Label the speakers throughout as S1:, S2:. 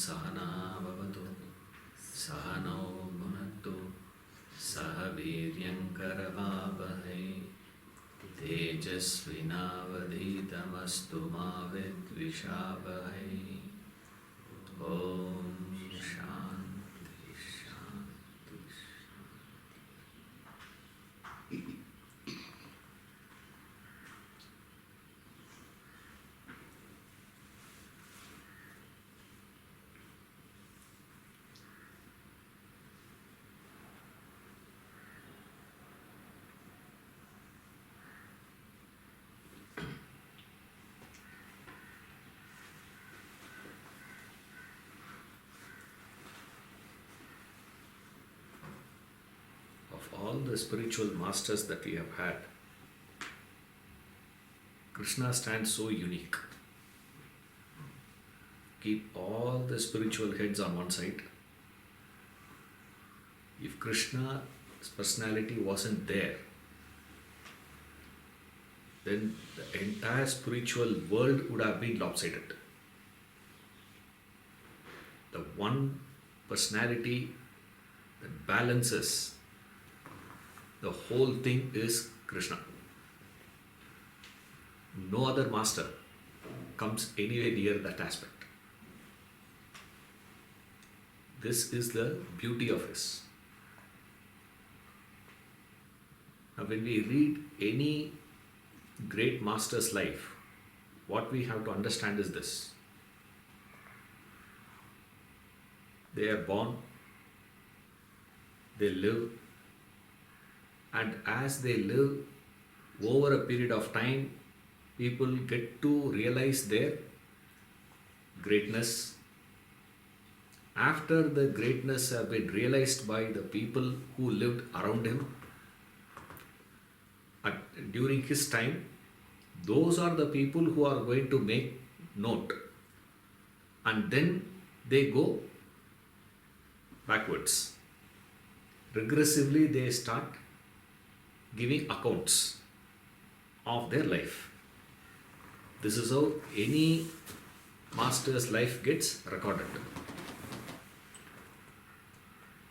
S1: सहना भवतु सहनौ भुनक्तु सह वीर्यङ्करवावहै तेजस्विनावधीतमस्तु मा विद्विषावहै। ॐ शान्ति शान्ति शान्ति। Of all the spiritual masters that we have had, Krishna stands so unique. Keep all the spiritual heads on one side. If Krishna's personality wasn't there, then the entire spiritual world would have been lopsided. The one personality that balances the whole thing is Krishna. No other master comes anywhere near that aspect. This is the beauty of his. Now, when we read any great master's life, what we have to understand is this: they are born, they live, and as they live, over a period of time, people get to realize their greatness. After the greatness have been realized by the people who lived around him, during his time, those are the people who are going to make note, and then they go backwards. Regressively, they start giving accounts of their life. This is how any master's life gets recorded.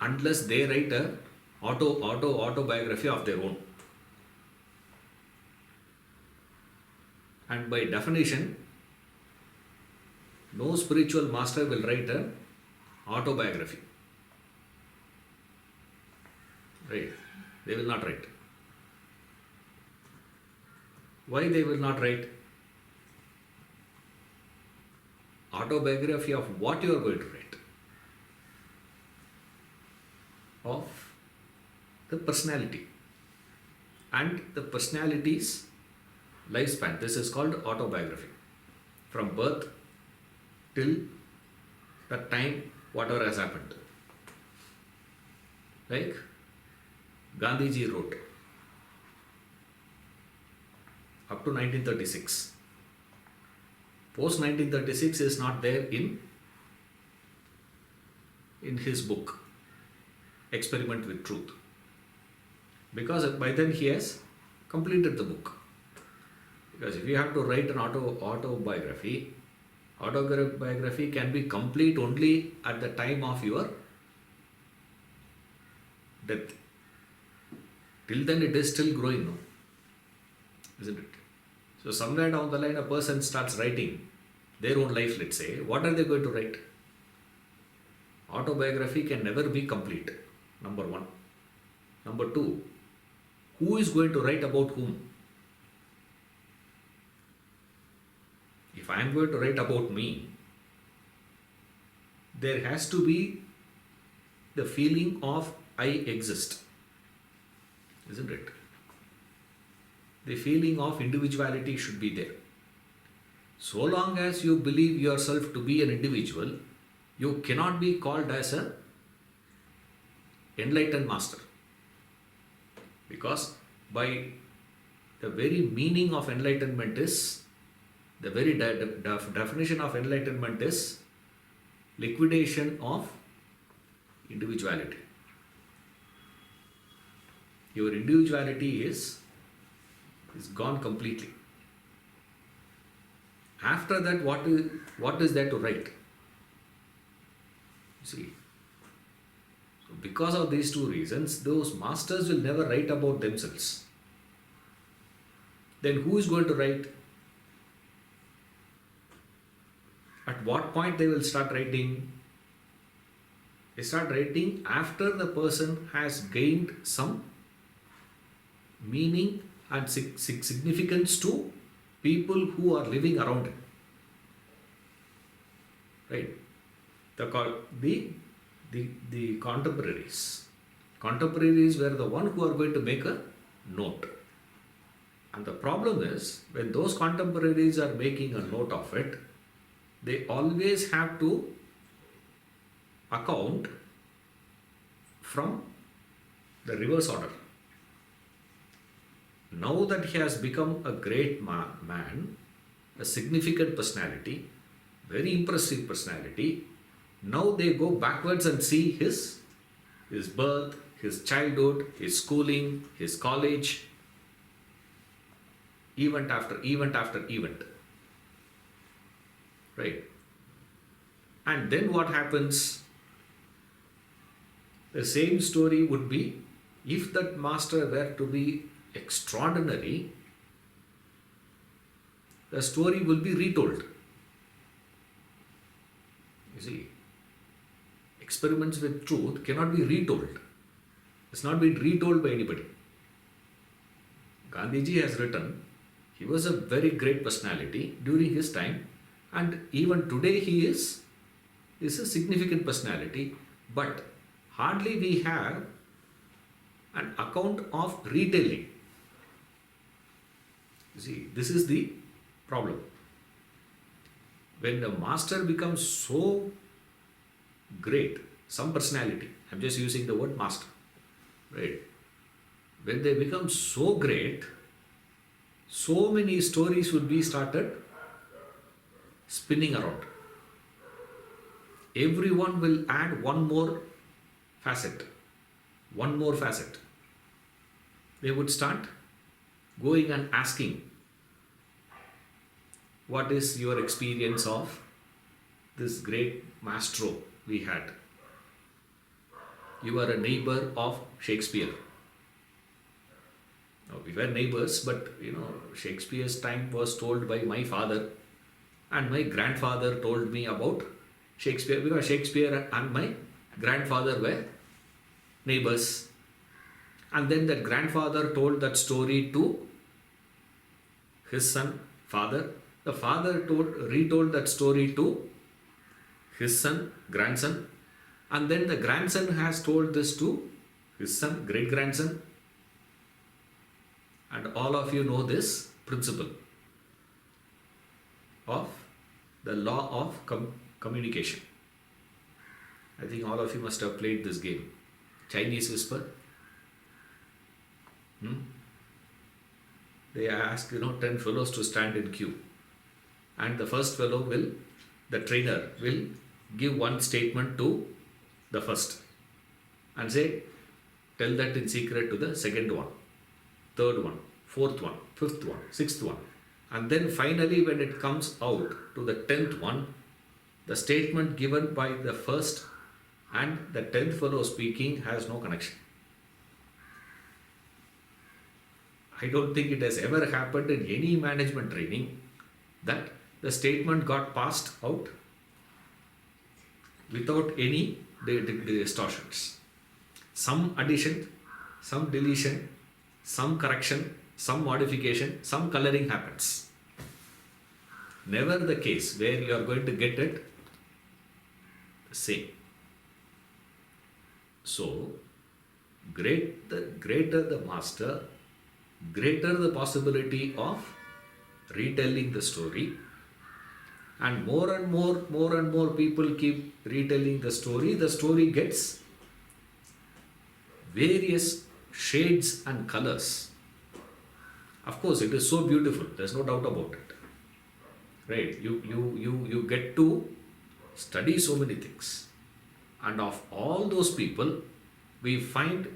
S1: Unless they write a autobiography of their own. And by definition, no spiritual master will write an autobiography. Right? They will not write. Why they will not write? Autobiography of what you are going to write? Of the personality and the personality's lifespan. This is called autobiography. From birth till the time whatever has happened. Like Gandhiji wrote up to 1936. Post 1936 is not there in his book Experiment with Truth, because by then he has completed the book. Because if you have to write an autobiography can be complete only at the time of your death. Till then it is still growing, no? Isn't it? So somewhere down the line a person starts writing their own life, let's say. What are they going to write? Autobiography can never be complete, number one. Number two, who is going to write about whom? If I am going to write about me, there has to be the feeling of I exist, isn't it? The feeling of individuality should be there. So long as you believe yourself to be an individual, you cannot be called as an enlightened master. Because by the very meaning of enlightenment is, the very definition of enlightenment is liquidation of individuality. Your individuality is gone completely. After that, what is there to write? See, so because of these two reasons, those masters will never write about themselves. Then who is going to write? At what point they will start writing? They start writing after the person has gained some meaning and significance to people who are living around him. Right? The contemporaries. Contemporaries were the one who are going to make a note. And the problem is, when those contemporaries are making a note of it, they always have to account from the reverse order. Now that he has become a great man, a significant personality, very impressive personality, now they go backwards and see his birth, his childhood, his schooling, his college, event after event. Right? And then what happens? The same story would be, if that master were to be extraordinary, the story will be retold. You see, experiments with truth cannot be retold. It's not been retold by anybody. Gandhiji has written, he was a very great personality during his time, and even today he is a significant personality, but hardly we have an account of retelling. You see, this is the problem. When the master becomes so great, some personality, I'm just using the word master, right? When they become so great, so many stories would be started spinning around. Everyone will add one more facet. They would start going and asking, what is your experience of this great maestro we had? You are a neighbor of Shakespeare. Now, we were neighbors, but Shakespeare's time was told by my father, and my grandfather told me about Shakespeare, because Shakespeare and my grandfather were neighbors. And then that grandfather told that story to his son, father. The father retold that story to his son, grandson. And then the grandson has told this to his son, great-grandson. And all of you know this principle of the law of communication. I think all of you must have played this game. Chinese whisper. They ask 10 fellows to stand in queue, and the first fellow the trainer will give one statement to the first and say, tell that in secret to the second one, third one, fourth one, fifth one, sixth one. And then finally, when it comes out to the 10th one, the statement given by the first and the 10th fellow speaking has no connection. I don't think it has ever happened in any management training that the statement got passed out without any distortions. Some addition, some deletion, some correction, some modification, some coloring happens. Never the case where you are going to get it same. So, greater the master, greater the possibility of retelling the story, and more and more people keep retelling the story gets various shades and colors. Of course, it is so beautiful, there's no doubt about it. Right? You get to study so many things. And of all those people, we find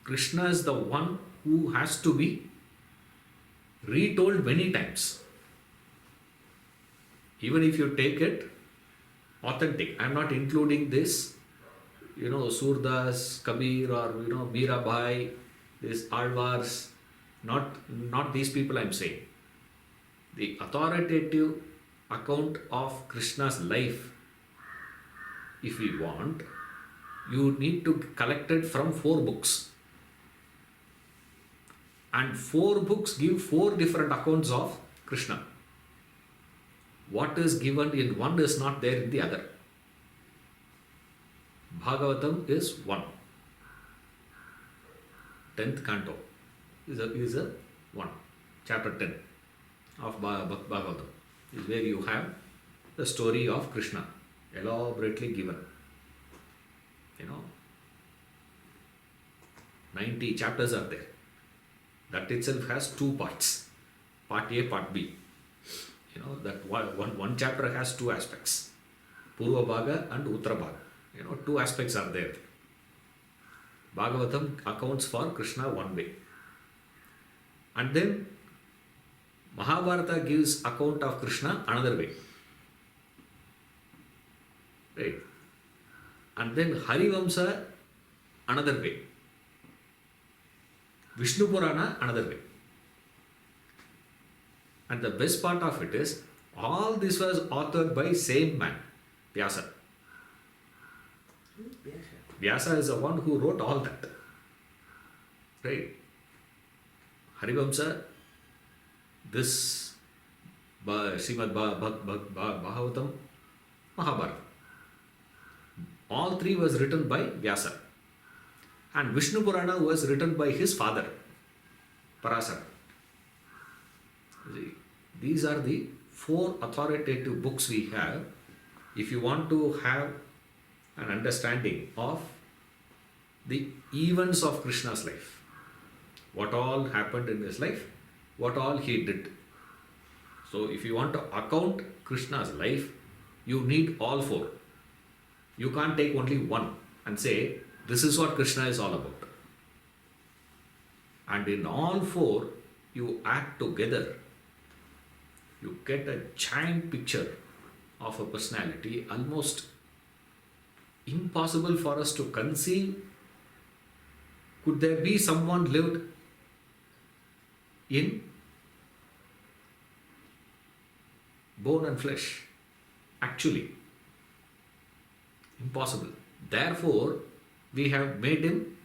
S1: Krishna is the one who has to be retold many times. Even if you take it Authentic. I'm not including this, Surdas, Kabir, or Mirabai, this Alvars, not these people I'm saying. The authoritative account of Krishna's life, if we want, you need to collect it from 4 books. And 4 books give 4 different accounts of Krishna. What is given in one is not there in the other. Bhagavatam is 1. 10th canto is a 1. Chapter 10 of Bhagavatam is where you have the story of Krishna elaborately given. 90 chapters are there. That itself has 2 parts. Part A, Part B. That one chapter has 2 aspects. Purva Bhaga and Uttara Bhaga. 2 aspects are there. Bhagavatam accounts for Krishna one way. And then Mahabharata gives account of Krishna another way. Right? And then Harivamsa another way. Vishnu Purana another way. And the best part of it is, all this was authored by same man, Vyasa. Vyasa is the one who wrote all that. Right? Harivamsa, this Srimad Bhagavatam, Mahabharata. All 3 was written by Vyasa. And Vishnu Purana was written by his father, Parasara. These are the 4 authoritative books we have. If you want to have an understanding of the events of Krishna's life, what all happened in his life, what all he did. So if you want to account Krishna's life, you need all 4. You can't take only one and say, this is what Krishna is all about. And in all 4, you add together, you get a giant picture of a personality, almost impossible for us to conceive. Could there be someone lived in bone and flesh? Actually, impossible. Therefore, we have made him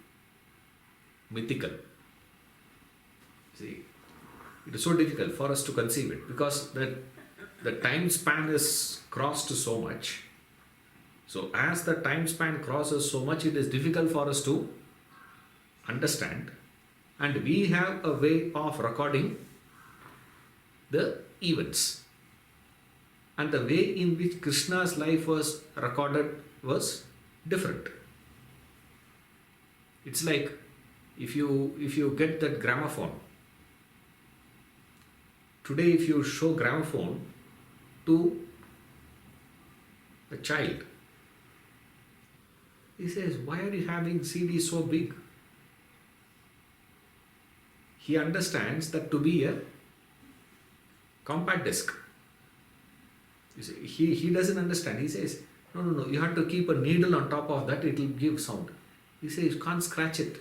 S1: mythical. See, it is so difficult for us to conceive it because the time span is crossed so much. So as the time span crosses so much, it is difficult for us to understand. And we have a way of recording the events. And the way in which Krishna's life was recorded was different. It's like if you get that gramophone. Today if you show gramophone to a child, he says, why are you having CD so big? He understands that to be a compact disc. You see, he doesn't understand. He says, no, you have to keep a needle on top of that, it will give sound. He says, you can't scratch it.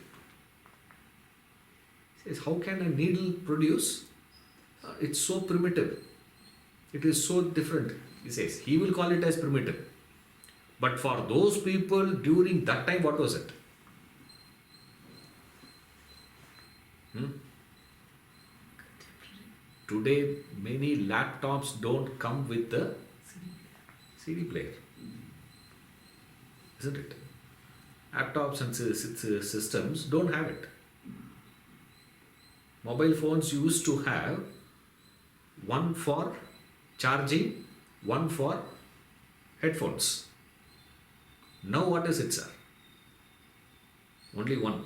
S1: He says, how can a needle produce? It's so primitive. It is so different. He says, he will call it as primitive. But for those people during that time, what was it? Today, many laptops don't come with the CD player. Isn't it? Laptops and systems don't have it. Mobile phones used to have one for charging, one for headphones. Now what is it, sir? Only one.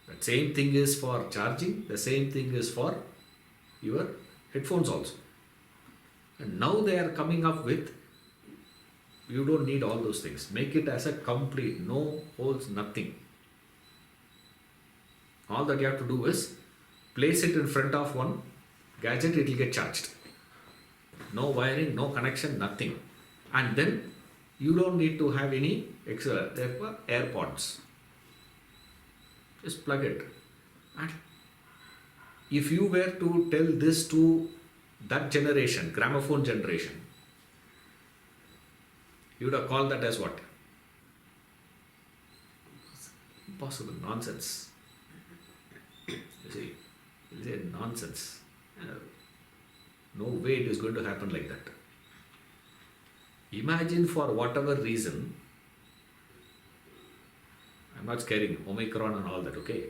S1: The same thing is for charging, the same thing is for your headphones also. And now they are coming up with, you don't need all those things. Make it as a complete, no holes, nothing. All that you have to do is place it in front of one gadget, it will get charged. No wiring, no connection, nothing. And then You don't need to have any extra AirPods. Just plug it. And if you were to tell this to that generation, gramophone generation, you would have called that as what? Impossible, nonsense. You see, it's a nonsense. No way it is going to happen like that. Imagine for whatever reason, I'm not scaring Omicron and all that, okay?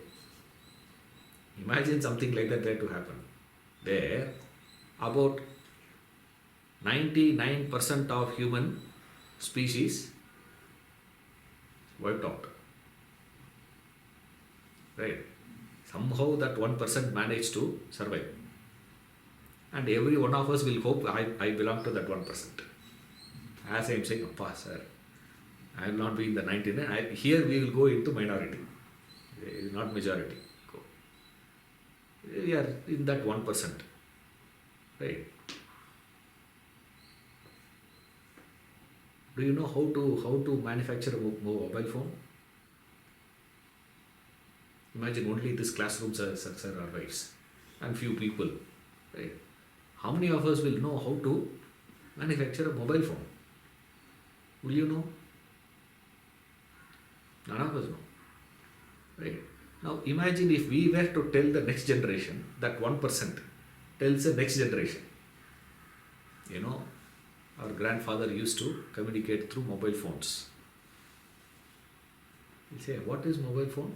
S1: Imagine something like that there to happen. There, about 99% of human species wiped out. Right? Somehow that 1% managed to survive. And every one of us will hope I belong to that 1%. As I am saying, Appa, sir, I will not be in the 99. Here we will go into minority, not majority. We are in that 1%. Right? Do you know how to manufacture a mobile phone? Imagine only this classroom survives and few people. Right? How many of us will know how to manufacture a mobile phone? Will you know? None of us know. Right? Now imagine if we were to tell the next generation, that 1% tells the next generation. You know, our grandfather used to communicate through mobile phones. He'll say, what is mobile phone?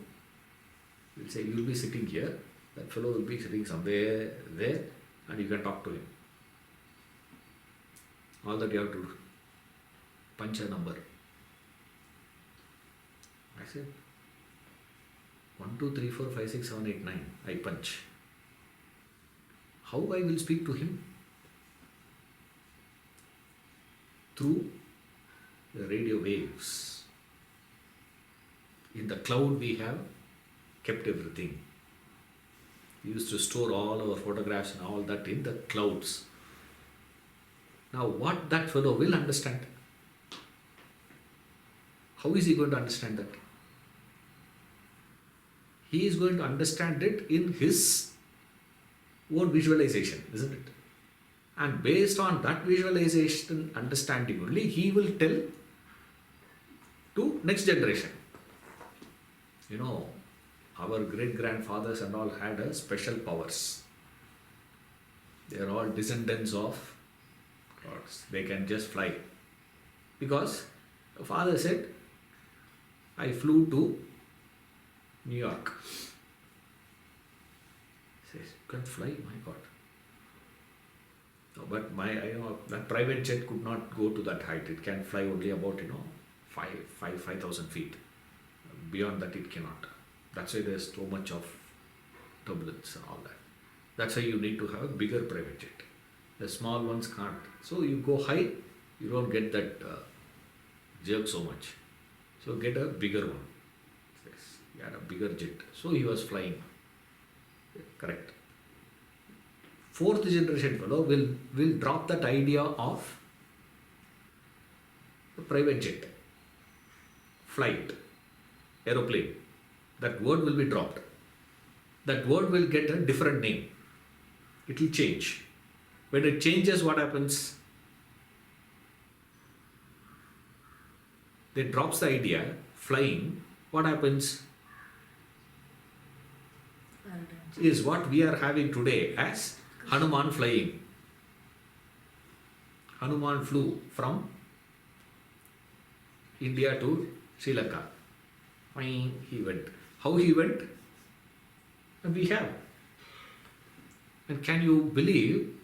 S1: He'll say, you'll be sitting here, that fellow will be sitting somewhere there, and you can talk to him. All that you have to do, punch a number. I said, 1, 2, 3, 4, 5, 6, 7, 8, 9. I punch. How I will speak to him? Through the radio waves. In the cloud we have kept everything. We used to store all our photographs and all that in the clouds. Now what that fellow will understand? How is he going to understand that? He is going to understand it in his own visualization, isn't it? And based on that visualization understanding only, he will tell to next generation. You know, our great-grandfathers and all had special powers. They are all descendants of gods. They can just fly. Because the father said, I flew to New York. He says, you can fly, my God. No, but that private jet could not go to that height. It can fly only about 5,000 feet. Beyond that it cannot. That's why there's so much of turbulence and all that. That's why you need to have a bigger private jet. The small ones can't. So you go high, you don't get that jerk so much. So get a bigger one. Yes, he had a bigger jet. So he was flying. Correct. Fourth generation fellow will drop that idea of a private jet, flight, aeroplane. That word will be dropped. That word will get a different name. It will change. When it changes, what happens? They drops the idea, flying. What happens? Is what we are having today as Hanuman flying. Hanuman flew from India to Sri Lanka. He went. How he went? And we have. And can you believe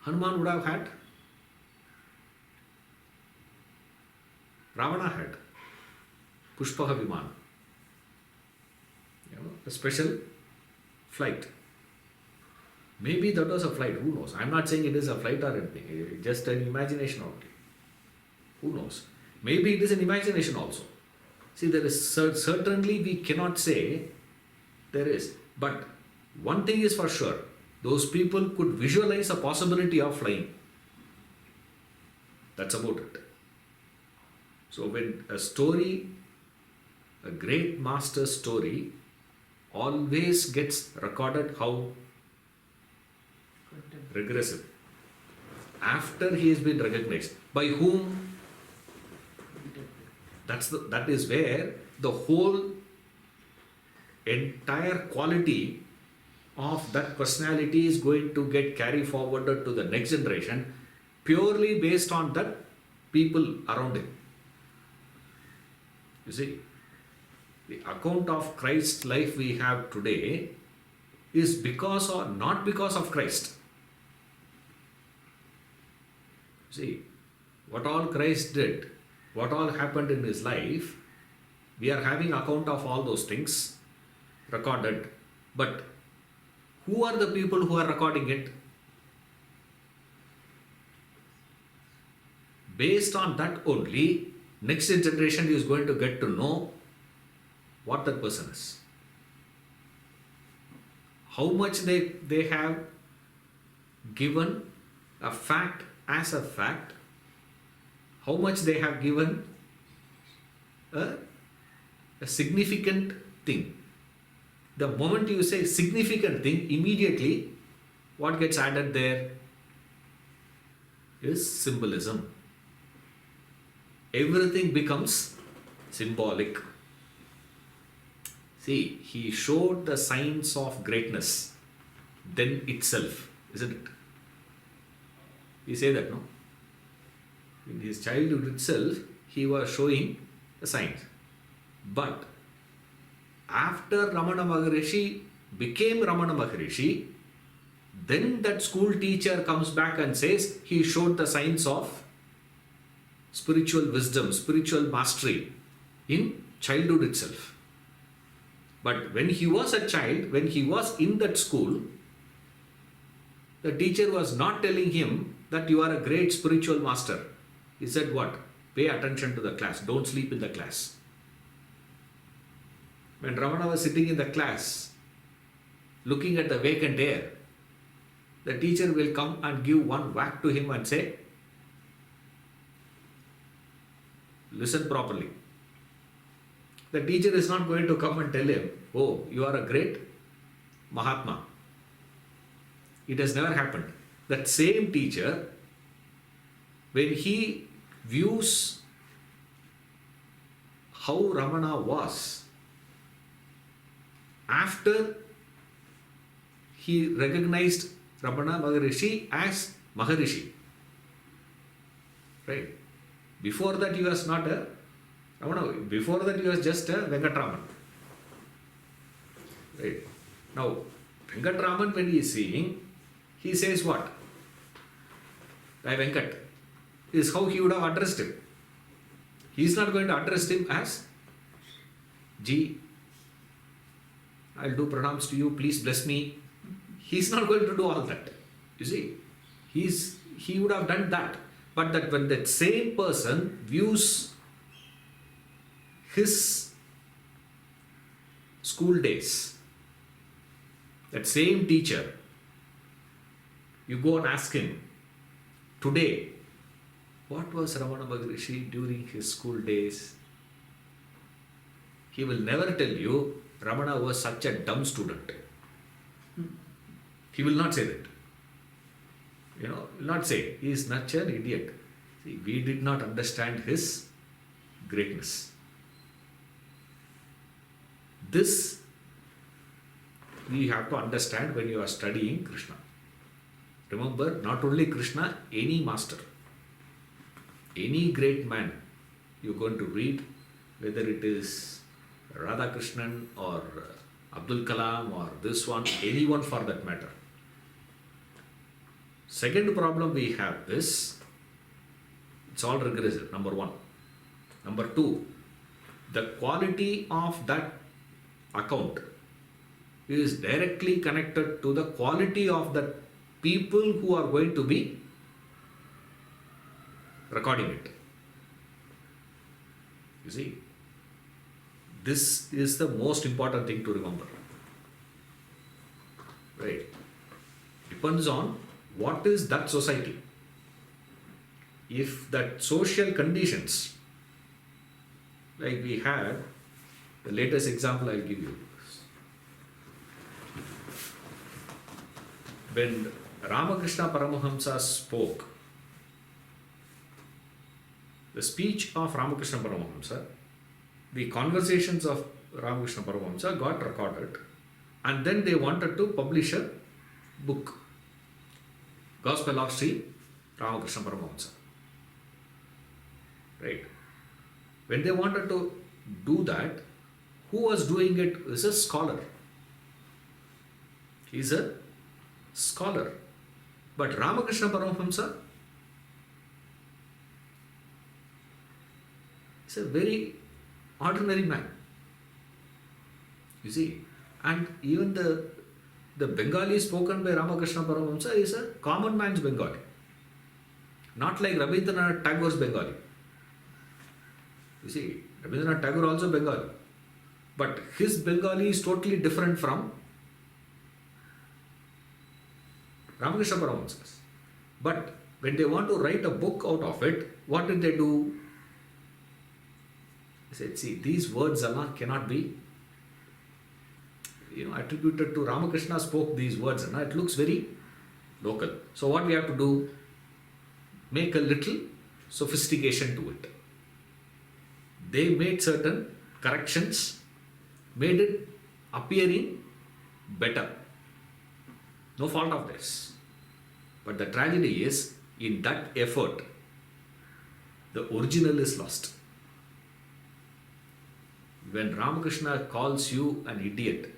S1: Hanuman would have had? Ravana had. Pushpaha Viman. A special flight. Maybe that was a flight, who knows? I'm not saying it is a flight or anything, just an imagination only. Who knows? Maybe it is an imagination also. See, there is certainly we cannot say there is. But one thing is for sure, those people could visualize a possibility of flying. That's about it. So when a story, a great master story, always gets recorded how regressive. After he has been recognized. By whom? That is where the whole entire quality of that personality is going to get carried forwarded to the next generation purely based on that people around him. You see, the account of Christ's life we have today is because or not because of Christ. See, what all Christ did, what all happened in his life, we are having account of all those things recorded. But who are the people who are recording it? Based on that only, next generation is going to get to know what that person is. How much they have given a fact as a fact, how much they have given a significant thing. The moment you say significant thing, immediately what gets added there is symbolism. Everything becomes symbolic. See, he showed the signs of greatness then itself, isn't it? We say that, no? In his childhood itself, he was showing the signs. But after Ramana Maharishi became Ramana Maharishi, then that school teacher comes back and says he showed the signs of spiritual wisdom, spiritual mastery in childhood itself. But when he was a child, when he was in that school, the teacher was not telling him that you are a great spiritual master. He said what? Pay attention to the class. Don't sleep in the class. When Ramana was sitting in the class, looking at the vacant air, the teacher will come and give one whack to him and say, listen properly. The teacher is not going to come and tell him, oh, you are a great Mahatma. It has never happened. That same teacher, when he views how Ramana was, after he recognized Ramana Maharishi as Maharishi. Right? Before that he was not a Ramana, before that he was just a Venkatraman. Right? Now, Venkatraman, when he is seeing, he says what? By Venkat. This is how he would have addressed him. He is not going to address him as Ji, I'll do pranams to you, please bless me. He is not going to do all that. You see, he would have done that. But that when that same person views his school days, that same teacher, you go and ask him, today, what was Ramana Maharishi during his school days? He will never tell you Ramana was such a dumb student. He will not say that. Will not say he is such an idiot. See, we did not understand his greatness. This we have to understand when you are studying Krishna. Remember, not only Krishna, any master, any great man you're going to read, whether it is Radhakrishnan or Abdul Kalam or this one, anyone for that matter. Second problem we have is, it's all regressive, number one. Number two, the quality of that account is directly connected to the quality of the people who are going to be recording it. You see, this is the most important thing to remember. Right? Depends on what is that society. If that social conditions Like we had, the latest example I'll give you. When Ramakrishna Paramahamsa spoke, the speech of Ramakrishna Paramahamsa, the conversations of Ramakrishna Paramahamsa got recorded, and then they wanted to publish a book, Gospel of Sri Ramakrishna Paramahamsa. Right? When they wanted to do that, who was doing it is a scholar. He is a scholar. But Ramakrishna Paramahamsa is a very ordinary man. You see, and even the Bengali spoken by Ramakrishna Paramahamsa is a common man's Bengali. Not like Rabindranath Tagore's Bengali. You see, Rabindranath Tagore also Bengali. But his Bengali is totally different from Ramakrishna Paramahamsa's. But when they want to write a book out of it, what did they do? They said, see, these words Allah cannot be attributed to Ramakrishna spoke these words. And it looks very local. So what we have to do? Make a little sophistication to it. They made certain corrections, made it appearing better. No fault of theirs. But the tragedy is, in that effort, the original is lost. When Ramakrishna calls you an idiot,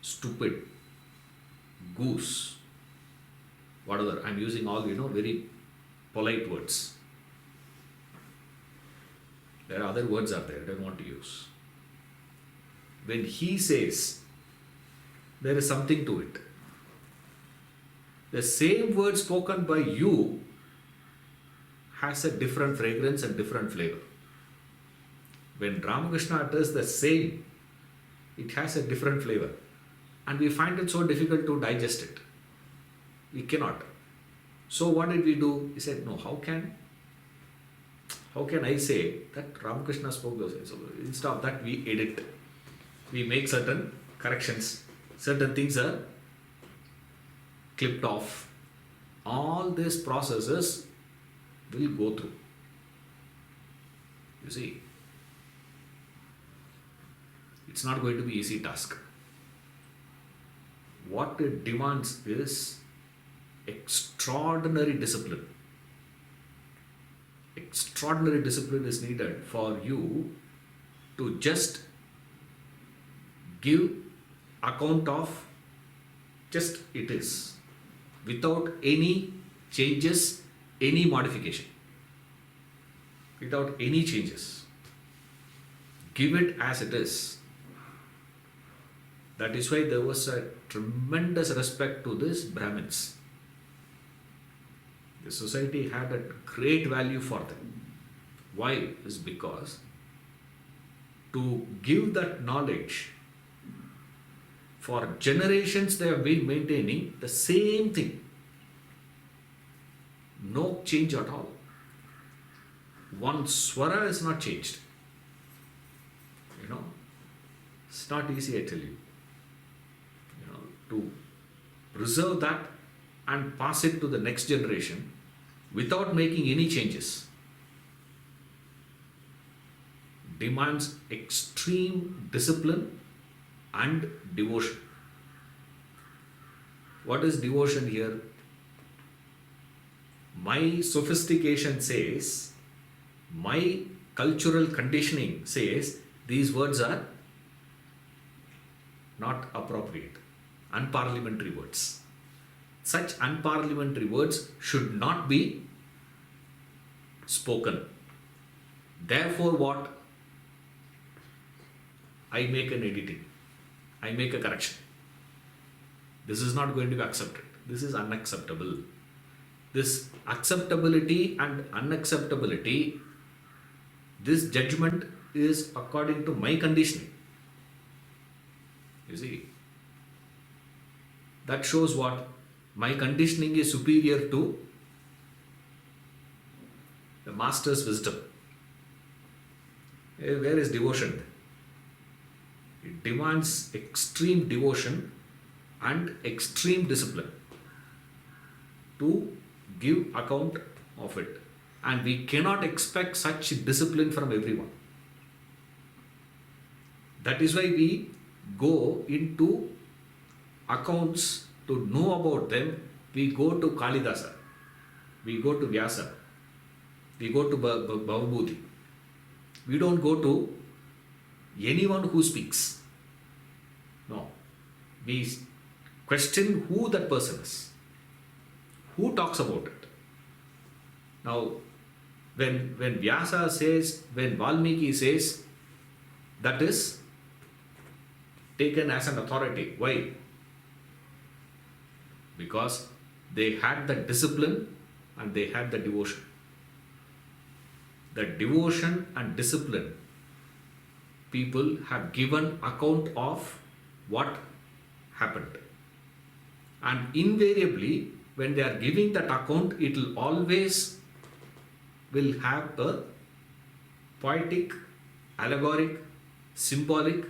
S1: stupid, goose, whatever, I'm using all, very polite words. There are other words out there I don't want to use. When he says, there is something to it. The same word spoken by you has a different fragrance and different flavor. When Ramakrishna utters the same, it has a different flavor. And we find it so difficult to digest it. We cannot. So what did we do? He said, no, how can I say that Ramakrishna spoke those things? So instead of that, we edit. We make certain corrections. Certain things are clipped off. All these processes will go through. You see, it's not going to be easy task. What it demands is extraordinary discipline. Extraordinary discipline is needed for you to just give account of just it is, without any changes, any modification. Without any changes. Give it as it is. That is why there was a tremendous respect to these Brahmins. The society had a great value for them. Why? Is because to give that knowledge, for generations they have been maintaining the same thing. No change at all. One swara is not changed. It's not easy, I tell you. To preserve that and pass it to the next generation without making any changes demands extreme discipline and devotion. What is devotion here? My sophistication says, my cultural conditioning says, these words are not appropriate. Unparliamentary words. Such unparliamentary words should not be spoken. Therefore, what? I make an editing. I make a correction. This is not going to be accepted. This is unacceptable. This acceptability and unacceptability, this judgment is according to my conditioning. You see, that shows what? My conditioning is superior to the master's wisdom. Where is devotion? It demands extreme devotion and extreme discipline to give account of it. And we cannot expect such discipline from everyone. That is why we go into accounts to know about them. We go to Kalidasa, we go to Vyasa, we go to Bhavabhuti. We don't go to anyone who speaks. No. We question who that person is, who talks about it. Now, when Vyasa says, when Valmiki says, that is taken as an authority. Why? Because they had the discipline and they had the devotion. The devotion and discipline, people have given account of what happened. And invariably, when they are giving that account, it will always will have a poetic, allegoric, symbolic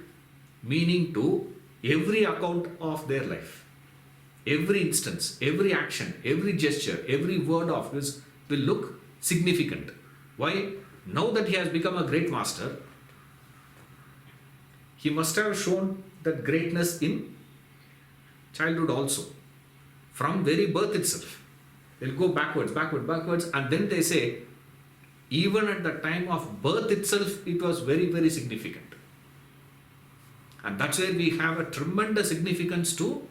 S1: meaning to every account of their life. Every instance, every action, every gesture, every word of his will look significant. Why? Now that he has become a great master, he must have shown that greatness in childhood also. From very birth itself. They'll go backwards, and then they say, even at the time of birth itself, it was very, very significant. And that's where we have a tremendous significance to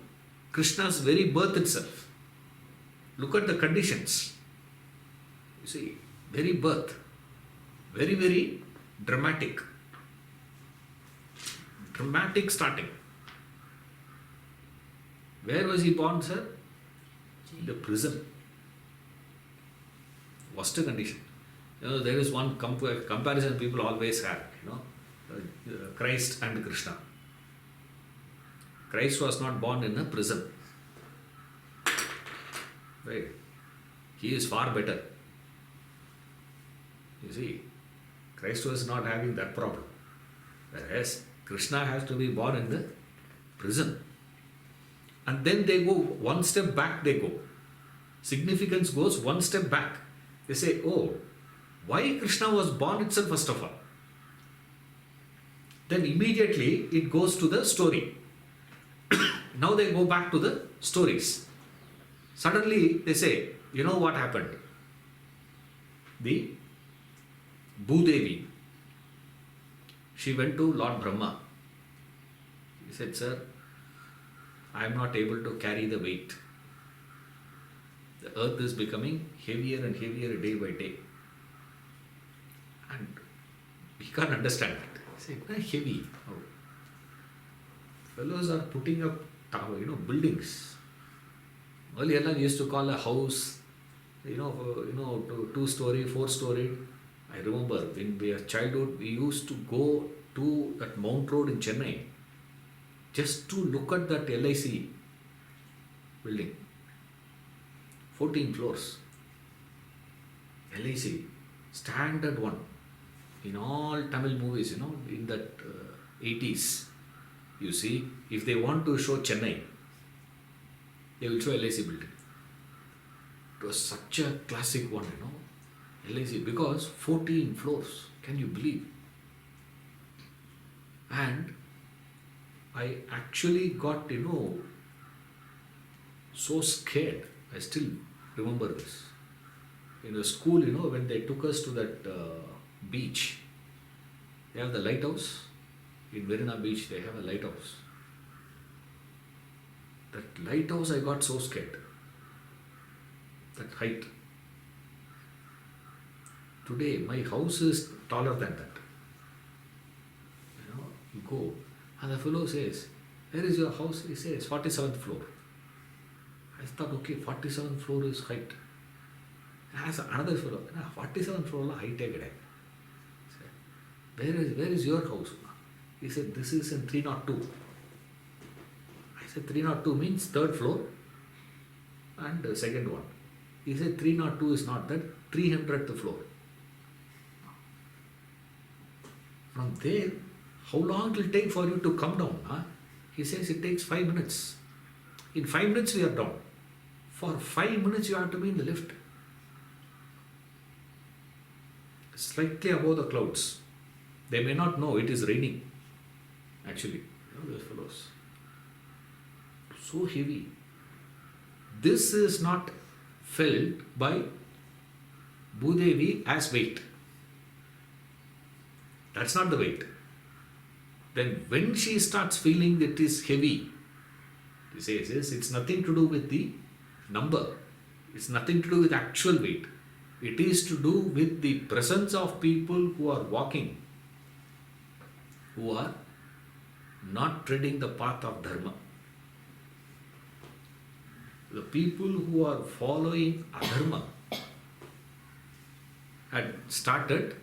S1: Krishna's very birth itself. Look at the conditions. You see, very birth, very, very dramatic. Dramatic starting. Where was he born, sir? In the prison. Worst condition. There is one comparison people always have, Christ and Krishna. Christ was not born in a prison. Right? He is far better. You see, Christ was not having that problem. Whereas Krishna has to be born in the prison. And then they go one step back, they go. Significance goes one step back. They say, oh, why Krishna was born itself first of all? Then immediately it goes to the story. Now they go back to the stories. Suddenly they say, you know what happened? The Bhudevi, she went to Lord Brahma. He said, sir, I am not able to carry the weight. The earth is becoming heavier and heavier day by day. And we can't understand it. He said, why heavy? Oh. Fellows are putting up buildings. Earlier we used to call a house, 2-story, 4-story. I remember when we were childhood, we used to go to that Mount Road in Chennai just to look at that LIC building. 14 floors. LIC, standard one. In all Tamil movies, in that 80s, you see, if they want to show Chennai, they will show LIC building. It was such a classic one, LIC, because 14 floors, can you believe? And I actually got, so scared. I still remember this. In the school, when they took us to that beach, they have the lighthouse. In Marina Beach, they have a lighthouse. That lighthouse, I got so scared. That height. Today, my house is taller than that. You go, and the fellow says, where is your house? He says, 47th floor. I thought, okay, 47th floor is height. I asked another fellow, 47th floor height. Where is your house? He said, this is in 302. I said, 302 means third floor and the second one. He said, 302 is not that, 300th floor. From there, how long it will take for you to come down? Huh? He says it takes 5 minutes. In 5 minutes we are down. For 5 minutes you have to be in the lift. Slightly above the clouds. They may not know it is raining. Actually, those fellows. So heavy. This is not felt by Bhudevi as weight. That's not the weight. Then when she starts feeling that it is heavy, he says yes, it's nothing to do with the number. It's nothing to do with actual weight. It is to do with the presence of people who are walking, who are not treading the path of dharma. The people who are following adharma had started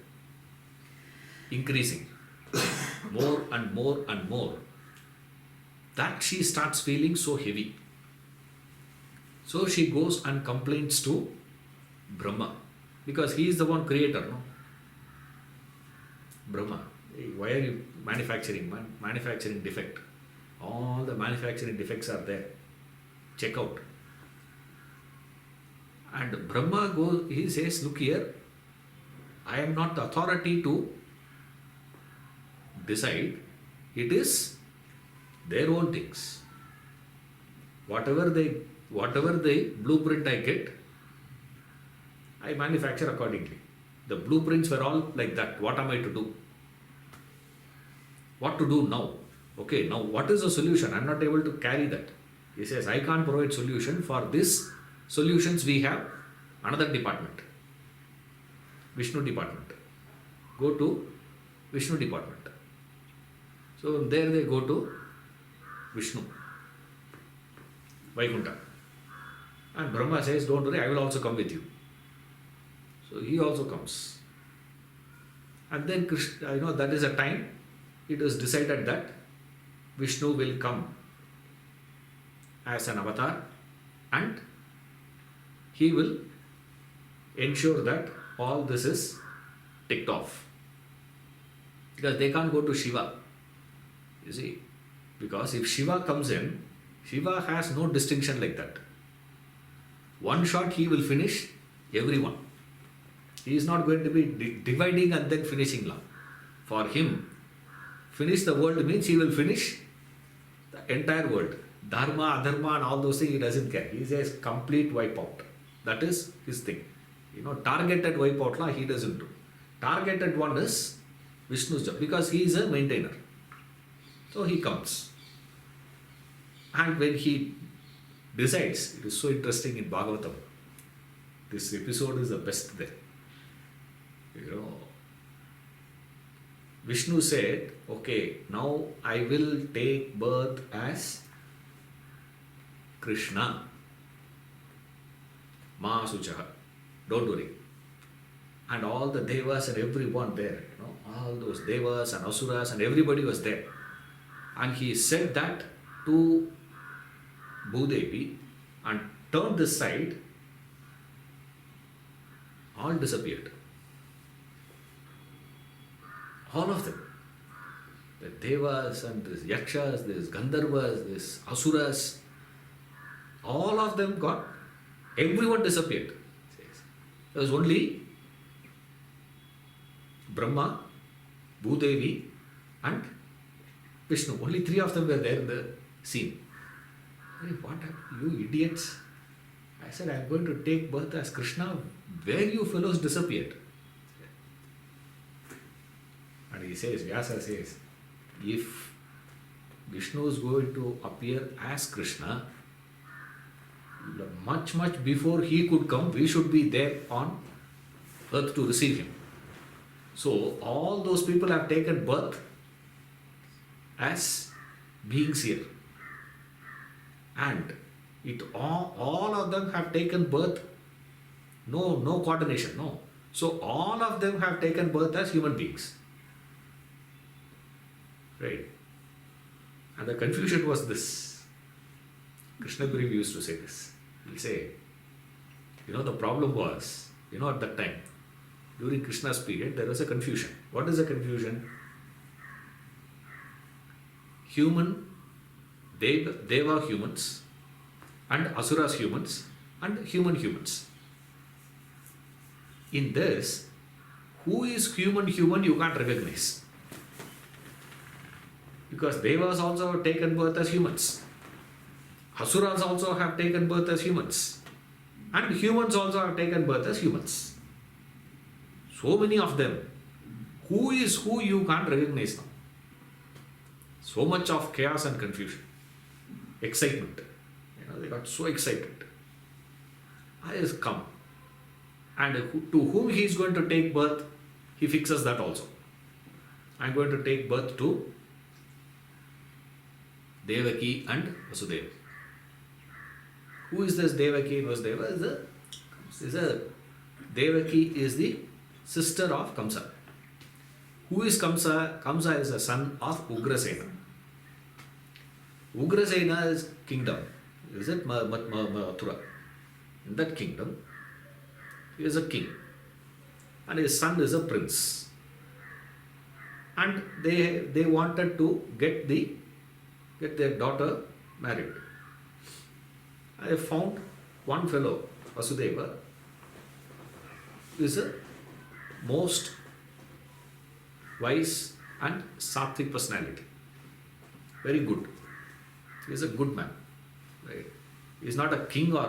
S1: increasing more and more and more. That she starts feeling so heavy. So she goes and complains to Brahma, because he is the one creator, no? Brahma, hey, why are you manufacturing defect? All the manufacturing defects are there. Check out. And Brahma goes, he says, look here, I am not the authority to decide. It is their own things. Whatever the blueprint I get, I manufacture accordingly. The blueprints were all like that. What am I to do? What to do now? Okay, now what is the solution? I am not able to carry that. He says, I can't provide solution. For this solutions we have another department. Vishnu department. Go to Vishnu department. So there they go to Vishnu, Vaikuntha. And Brahma says, don't worry, I will also come with you. So he also comes. And then Krishna, that is a time, it was decided that Vishnu will come as an avatar and he will ensure that all this is ticked off. Because they can't go to Shiva. You see, because if Shiva comes in, Shiva has no distinction like that. One shot he will finish everyone. He is not going to be dividing and then finishing now. For him, finish the world means he will finish the entire world. Dharma, adharma and all those things he doesn't care. He says complete wipeout. That is his thing. Targeted wipeout he doesn't do. Targeted one is Vishnu's job because he is a maintainer. So he comes. And when he decides, it is so interesting in Bhagavatam. This episode is the best there. Vishnu said, okay, now I will take birth as Krishna. Ma Suchaha. Don't worry. And all the devas and everyone there, all those devas and asuras and everybody was there. And he said that to Bhudevi and turned this side, all disappeared. All of them. The devas and these yakshas, these gandharvas, these asuras, all of them everyone disappeared. There was only Brahma, Bhudevi and Vishnu. Only 3 of them were there in the scene. What happened? You idiots. I said, I am going to take birth as Krishna. Where you fellows disappeared? And he says, Vyasa says, if Vishnu is going to appear as Krishna, much before he could come, we should be there on earth to receive him. So all those people have taken birth as beings here. And all of them have taken birth, no coordination, no. So all of them have taken birth as human beings. Right? And the confusion was this. Krishna Guru used to say this. He'll say, the problem was, at that time, during Krishna's period, there was a confusion. What is the confusion? human, Deva humans, and Asuras humans, and human humans. In this, who is human you can't recognize. Because Devas also have taken birth as humans. Asuras also have taken birth as humans. And humans also have taken birth as humans. So many of them. Who is who you can't recognize now. So much of chaos and confusion. Excitement. They got so excited. I has come. And to whom he is going to take birth, he fixes that also. I am going to take birth to Devaki and Vasudeva. Who is this Devaki and Vasudeva? Devaki is the sister of Kamsa. Who is Kamsa? Kamsa is the son of Ugrasena. Ugrasena is kingdom. Is it Mathura? In that kingdom, he is a king. And his son is a prince. And they wanted to get their daughter married. I found one fellow, Vasudeva, is a most wise and sattvic personality. Very good. He is a good man. Right? He is not a king or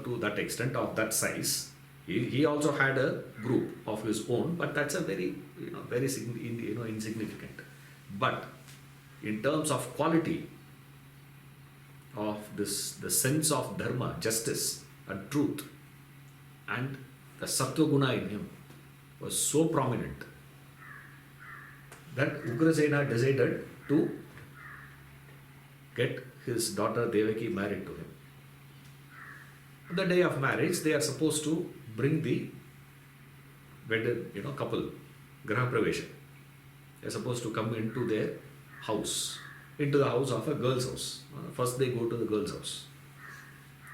S1: to that extent of that size. He also had a group of his own, but that's a very insignificant. But in terms of quality of this, the sense of dharma, justice and truth, and the sattva guna in him was so prominent that Ugrasena decided to get his daughter Devaki married to him. On the day of marriage, they are supposed to bring the wedded couple, Graha Pravesha. They are supposed to come into their house, into the house of a girl's house. First they go to the girl's house.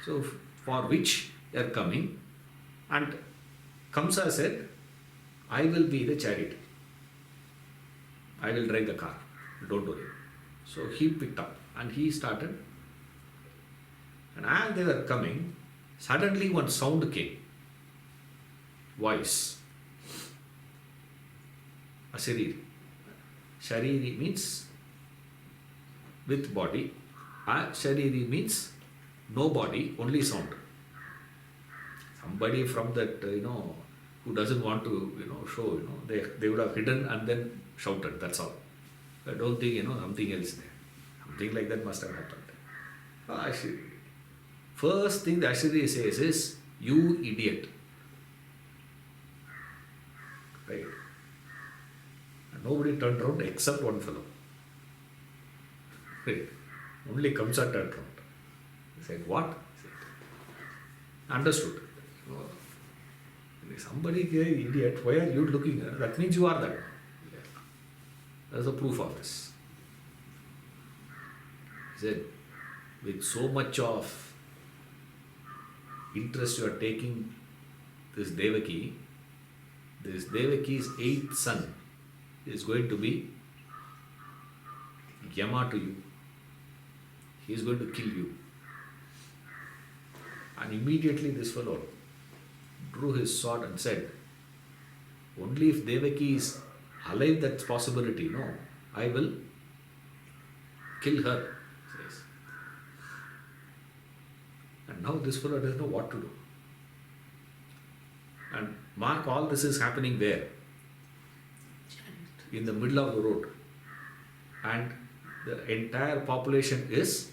S1: So for which they are coming, and Kamsa said, I will be the chariot. I will drive the car. Don't worry. So he picked up and he started. And as they were coming, suddenly one sound came. Voice. Ashariri. Shariri means with body. Ashariri means no body, only sound. Somebody from that, who doesn't want to, show, they would have hidden and then shouted, that's all. I don't think, something else there. Something like that must have happened. Ashariri. First thing the Ashariri says is, you idiot. Right? And nobody turned around except one fellow. Right? Only Kamsa turned around. He said, what? He said, understood. Somebody idiot, why are you looking? That means you are that. There's a proof of this. He said, with so much of interest you are taking this Devaki's 8th son is going to be Yama to you. He is going to kill you. And immediately this fellow drew his sword and said, only if Devaki is alive that's possibility. No, I will kill her. Says. And now this fellow doesn't know what to do. And mark, all this is happening where? In the middle of the road. And the entire population is,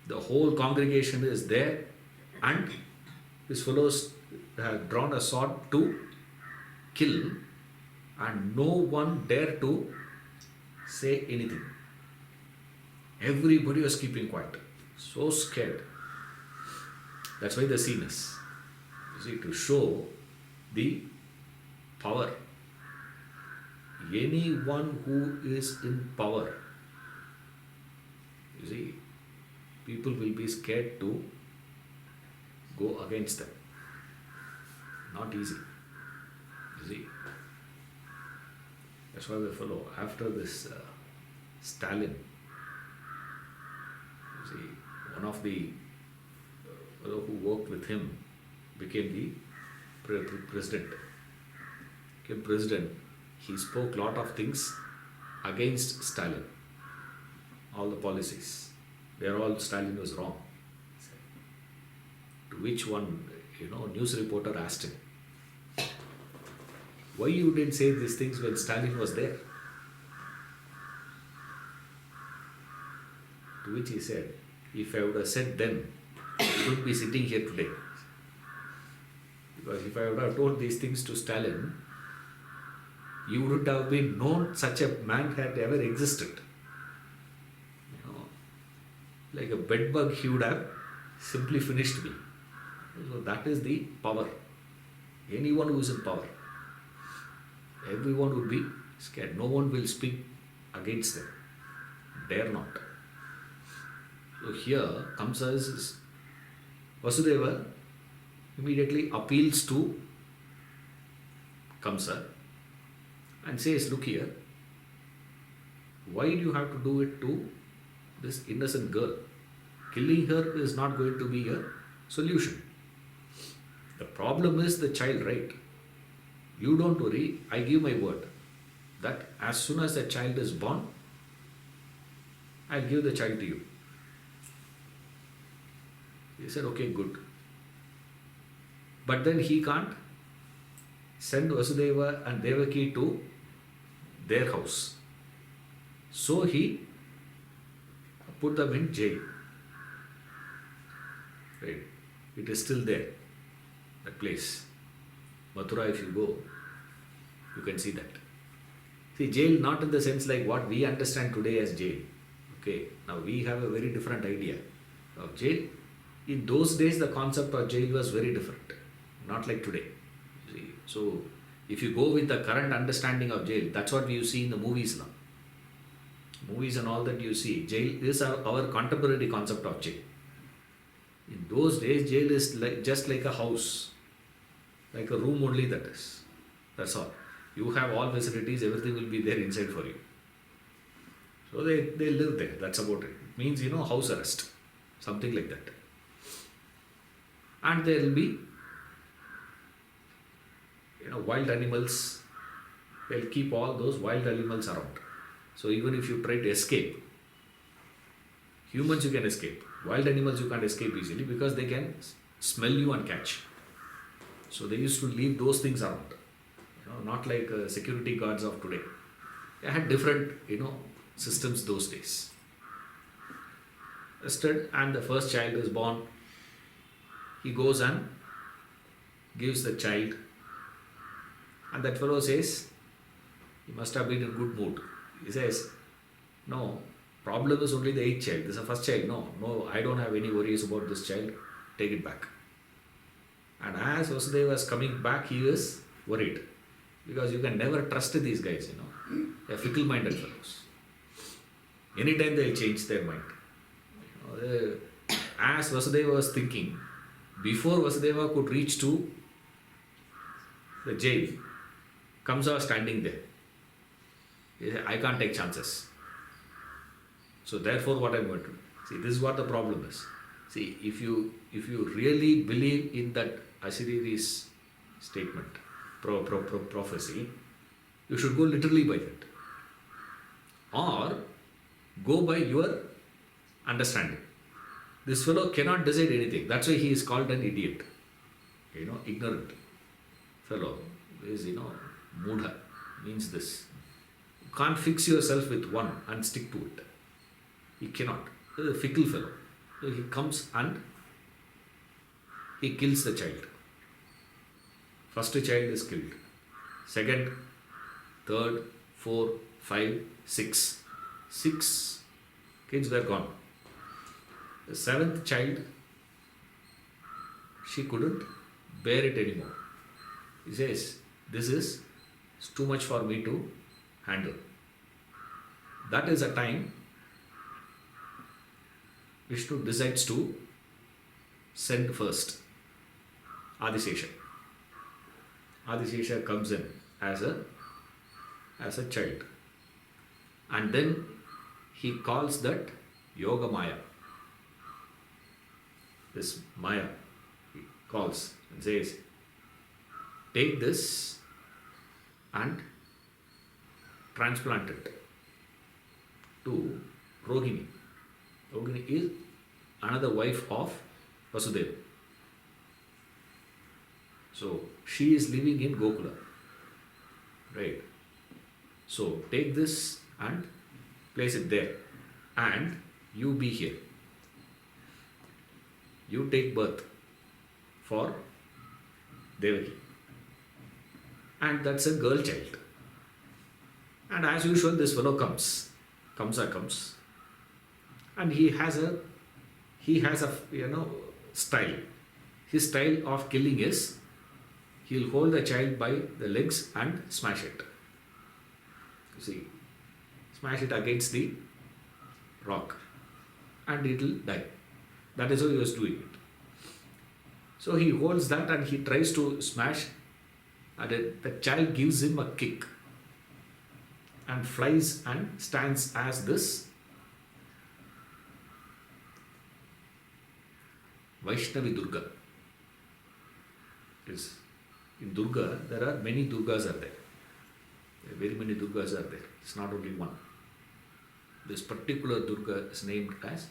S1: the whole congregation is there, and these fellows have drawn a sword to kill, and no one dare to say anything. Everybody was keeping quiet, so scared. That's why the scene is, to show the power. Anyone who is in power, people will be scared to go against them. Not easy. That's why the fellow, after this Stalin, see, one of the fellow who worked with him became the president. Became president. He spoke lot of things against Stalin. All the policies. They are all Stalin was wrong. To which one, news reporter asked him, why you didn't say these things when Stalin was there? To which he said, if I would have said then, I wouldn't be sitting here today. Because if I would have told these things to Stalin, you wouldn't have been known such a man had ever existed. Like a bedbug, he would have simply finished me. So that is the power. Anyone who is in power, everyone would be scared. No one will speak against them. Dare not. So here Kamsa's Vasudeva immediately appeals to Kamsa and says, look here, why do you have to do it to this innocent girl? Killing her is not going to be a solution. The problem is the child, right? You don't worry, I give my word that as soon as the child is born, I'll give the child to you. He said, okay, good. But then he can't send Vasudeva and Devaki to their house. So he put them in jail. Right? It is still there, that place. Mathura, if you go, you can see that. See, jail not in the sense like what we understand today as jail. Okay, now we have a very different idea of jail. In those days, the concept of jail was very different, not like today. See, so if you go with the current understanding of jail, that's what you see in the movies now. Movies and all that you see, jail is our contemporary concept of jail. In those days, jail is just like a house, like a room only, that is. That's all. You have all facilities, everything will be there inside for you. So they live there, that's about it. It means, house arrest, something like that. And there will be, wild animals, they'll keep all those wild animals around. So even if you try to escape, humans you can escape. Wild animals you can't escape easily because they can smell you and catch. So they used to leave those things around. Not like security guards of today. They had different, systems those days. And the first child is born. He goes and gives the child. And that fellow says, he must have been in good mood. He says, no, problem is only the 8th child. This is the first child. No, I don't have any worries about this child. Take it back. And as Vasudeva was coming back, he was worried. Because you can never trust these guys, They are fickle-minded fellows. Anytime they'll change their mind. As Vasudeva was thinking, before Vasudeva could reach to the jail, Kamsa was standing there. He said, I can't take chances. So therefore what I'm going to do. See, this is what the problem is. See, if you really believe in that Ashiriri's statement, prophecy, you should go literally by that. Or go by your understanding. This fellow cannot decide anything. That's why he is called an idiot. Ignorant fellow is, mudha means this. You can't fix yourself with one and stick to it. He cannot. He is a fickle fellow. So he comes and he kills the child. First child is killed. Second, third, 4, 5, 6. 6 kids were gone. The 7th child, she couldn't bear it anymore. He says, this is too much for me to handle. That is a time Vishnu decides to send first Adisesha. Adisesha comes in as a child. And then he calls that Yoga Maya. This Maya, he calls and says, take this and transplant it to Rohini. Rohini is another wife of Vasudeva. So she is living in Gokula. Right. So take this and place it there. And you be here. You take birth for Devaki. And that's a girl child. And as usual, this fellow comes. Comes. And he has a style. His style of killing is, he'll hold the child by the legs and smash it. You see, smash it against the rock and it will die. That is how he was doing it. So he holds that and he tries to smash, and the child gives him a kick and flies and stands as this Vaishnavi Durga. Yes. In Durga, there are many Durgas are there. Very many Durgas are there. It's not only one. This particular Durga is named as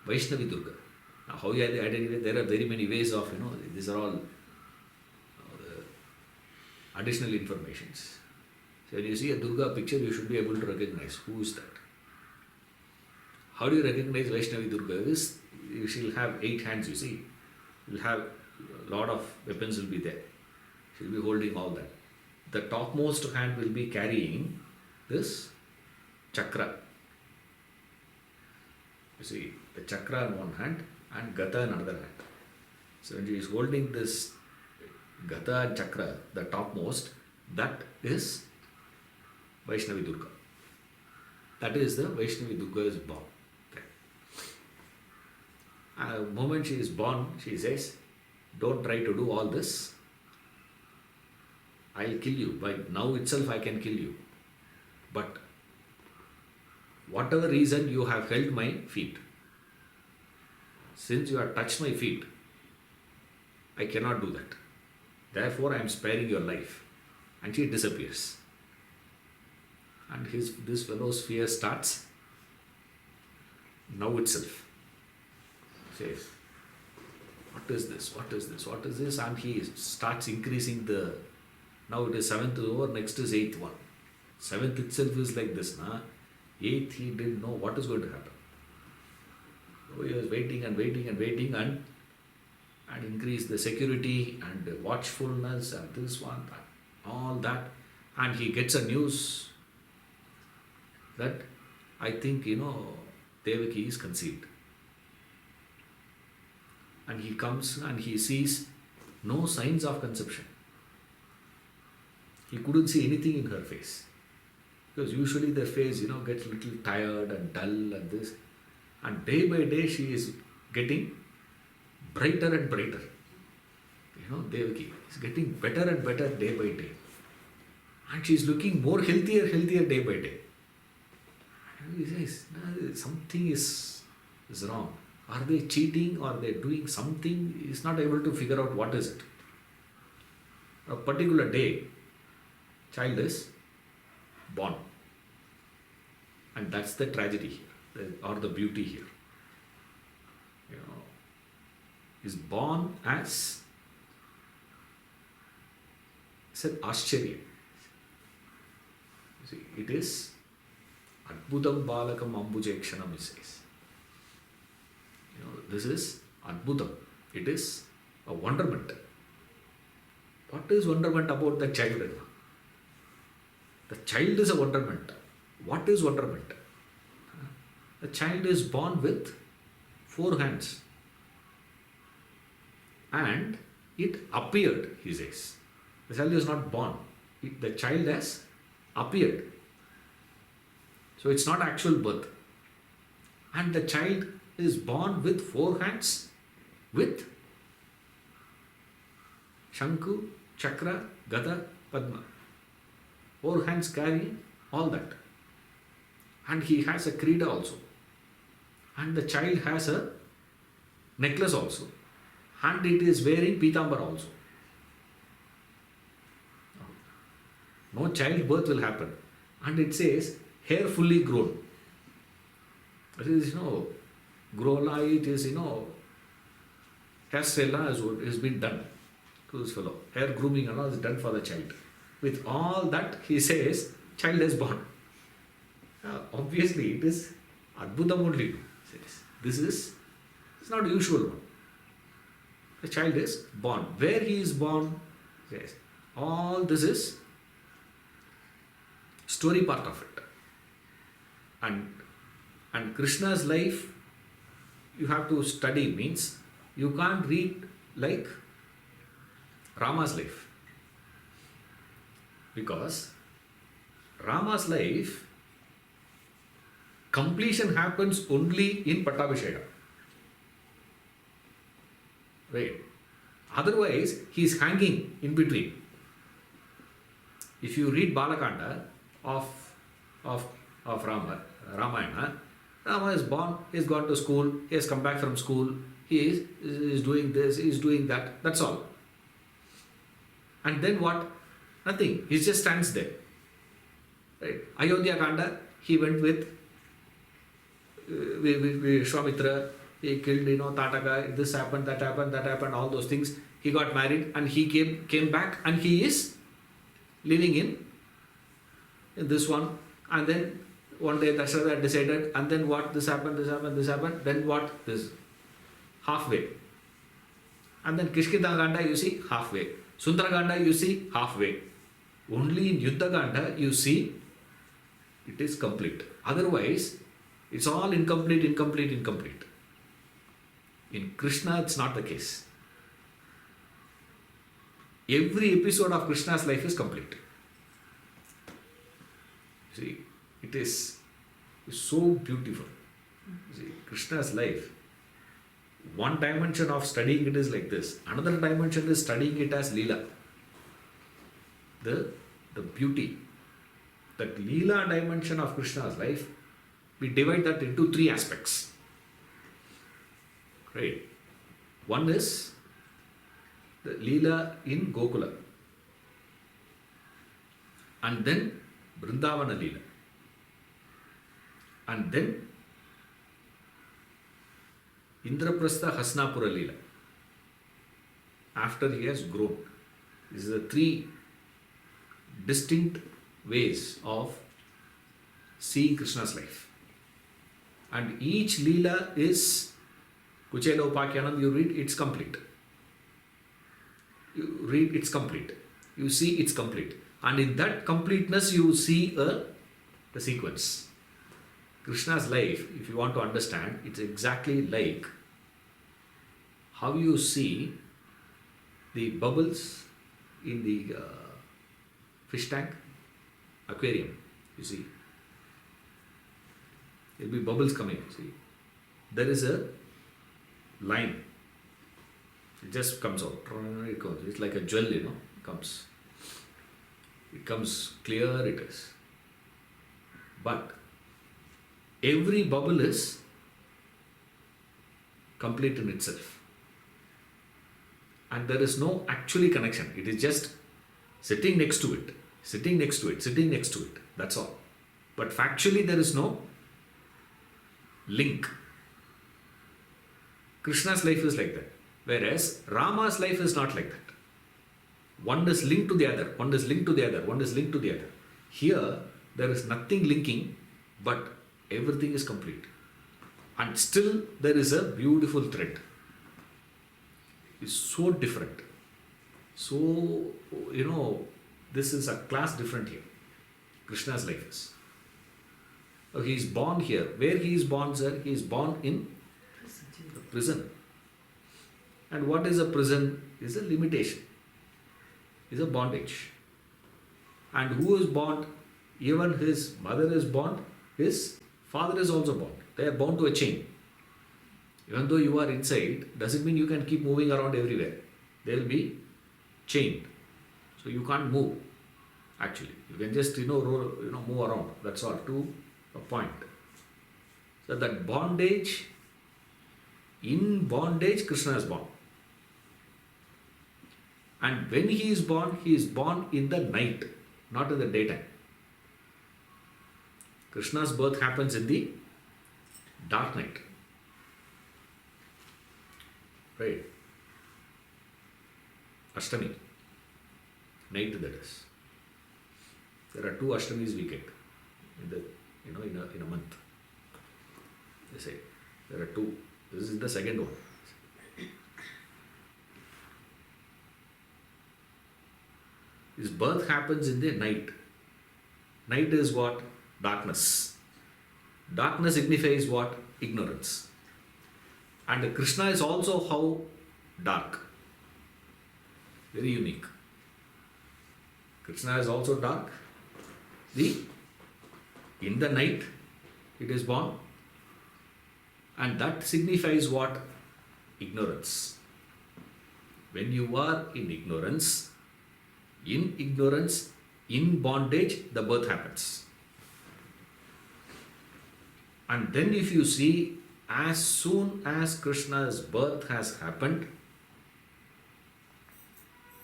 S1: Vaishnavi Durga. Now, how you identify? There are very many ways of, these are all the additional informations. So when you see a Durga picture, you should be able to recognize who is that. How do you recognize Vaishnavi Durga? She will have 8 hands, you see. She will have a lot of weapons will be there. She will be holding all that. The topmost hand will be carrying this chakra. You see, the chakra in one hand and gata in another hand. So when she is holding this gata and chakra, the topmost, that is Vaishnavi Durga. That is the Vaishnavi Durga is born. The moment she is born, she says, don't try to do all this. I'll kill you. By now itself I can kill you. But whatever reason you have held my feet, since you have touched my feet, I cannot do that. Therefore I am sparing your life. And she disappears. And this fellow's fear starts now itself. Says, what is this? What is this? What is this? And he starts increasing now it is 7th over, next is 8th one. 7th itself is like this. 8th he didn't know what is going to happen. So he was waiting and increase the security and watchfulness and this one, all that. And he gets a news that I think, Devaki is conceived. And he comes and he sees no signs of conception. He couldn't see anything in her face. Because usually their face, gets a little tired and dull and this. And day by day she is getting brighter and brighter. Devaki is getting better and better day by day. And she is looking more healthier day by day. And he says, something is wrong. Are they cheating or are they doing something? He is not able to figure out what is it. A particular day, child is born. And that's the tragedy here, or the beauty here. Is born as said Ascharya. You see, it is Adbhutam Balakam Ambujekshanam, he says. This is Adbhutam. It is a wonderment. What is wonderment about the child? The child is a wonderment. What is wonderment? The child is born with 4 hands. And it appeared, he says. The child is not born. The child has appeared. So it's not actual birth. And the child is born with 4 hands, with Shanku, Chakra, Gada, Padma. 4 hands carrying all that. And he has a krida also. And the child has a necklace also. And it is wearing pitambar also. No childbirth will happen. And it says, hair fully grown. It is, grola, it is, hairstyle has been done to this fellow. Hair grooming and all is done for the child. With all that, he says, child is born. Obviously, it is adbhutam only. This is it's not usual one. The child is born. Where he is born, yes, all this is story part of it. And Krishna's life, you have to study, means you can't read like Rama's life. Because Rama's life, completion happens only in Pattabhisheka. Right? Otherwise, he is hanging in between. If you read Balakanda of Ramayana, Rama is born, he has gone to school, he has come back from school, he is doing this, he is doing that, that's all. And then what? Nothing. He just stands there. Right? Ayodhya Kanda, he went with Vishwamitra, he killed, Tataka, this happened, that happened, all those things. He got married and he came back and he is living in this one. And then one day Dasharatha decided, and then what? This happened, then what? This. Halfway. And then Kishkinda Ganda, you see, halfway. Sundara Ganda, you see, halfway. Only in Yuddha Ganda, you see, it is complete. Otherwise, it's all incomplete. In Krishna, it's not the case. Every episode of Krishna's life is complete. See, it is so beautiful. See, Krishna's life, one dimension of studying it is like this. Another dimension is studying it as Leela. The beauty. That Leela dimension of Krishna's life, we divide that into three aspects. Right? One is the Leela in Gokula. And then Vrindavana Leela. And then Indraprastha Hasnapura Leela. After he has grown. These are the three distinct ways of seeing Krishna's life. And each Leela is Kuchela Upakyanam, you read, it's complete. You read, it's complete. You see, it's complete. And in that completeness, you see the sequence. Krishna's life, if you want to understand, it's exactly like how you see the bubbles in the fish tank, aquarium, you see. There will be bubbles coming, see. There is a line. It just comes out. It goes. It's like a gel, it comes. It comes clear, it is. But every bubble is complete in itself. And there is no actually connection. It is just sitting next to it. That's all. But factually there is no link. Krishna's life is like that. Whereas Rama's life is not like that. One is linked to the other. Here, there is nothing linking, but everything is complete. And still, there is a beautiful thread. It's so different. So, this is a class different here. Krishna's life is. So he is born here. Where he is born, sir? He is born in the prison. And what is a prison? Is a limitation. Is a bondage. And who is bound? Even his mother is bound, his father is also bound. They are bound to a chain. Even though you are inside, doesn't mean you can keep moving around everywhere. They will be chained. So you can't move. Actually, you can just move around. That's all. To a point. So that bondage, in bondage, Krishna is born. And when he is born in the night, not in the daytime. Krishna's birth happens in the dark night. Right? Ashtami. Night that is. There are 2 Ashtamis we get in the in a month. They say there are 2. This is the second one. His birth happens in the night. Night is what? Darkness. Darkness signifies what? Ignorance. And Krishna is also how? Dark. Very unique. Krishna is also dark. In the night it is born. And that signifies what? Ignorance. When you are in ignorance, in bondage, the birth happens. And then if you see, as soon as Krishna's birth has happened,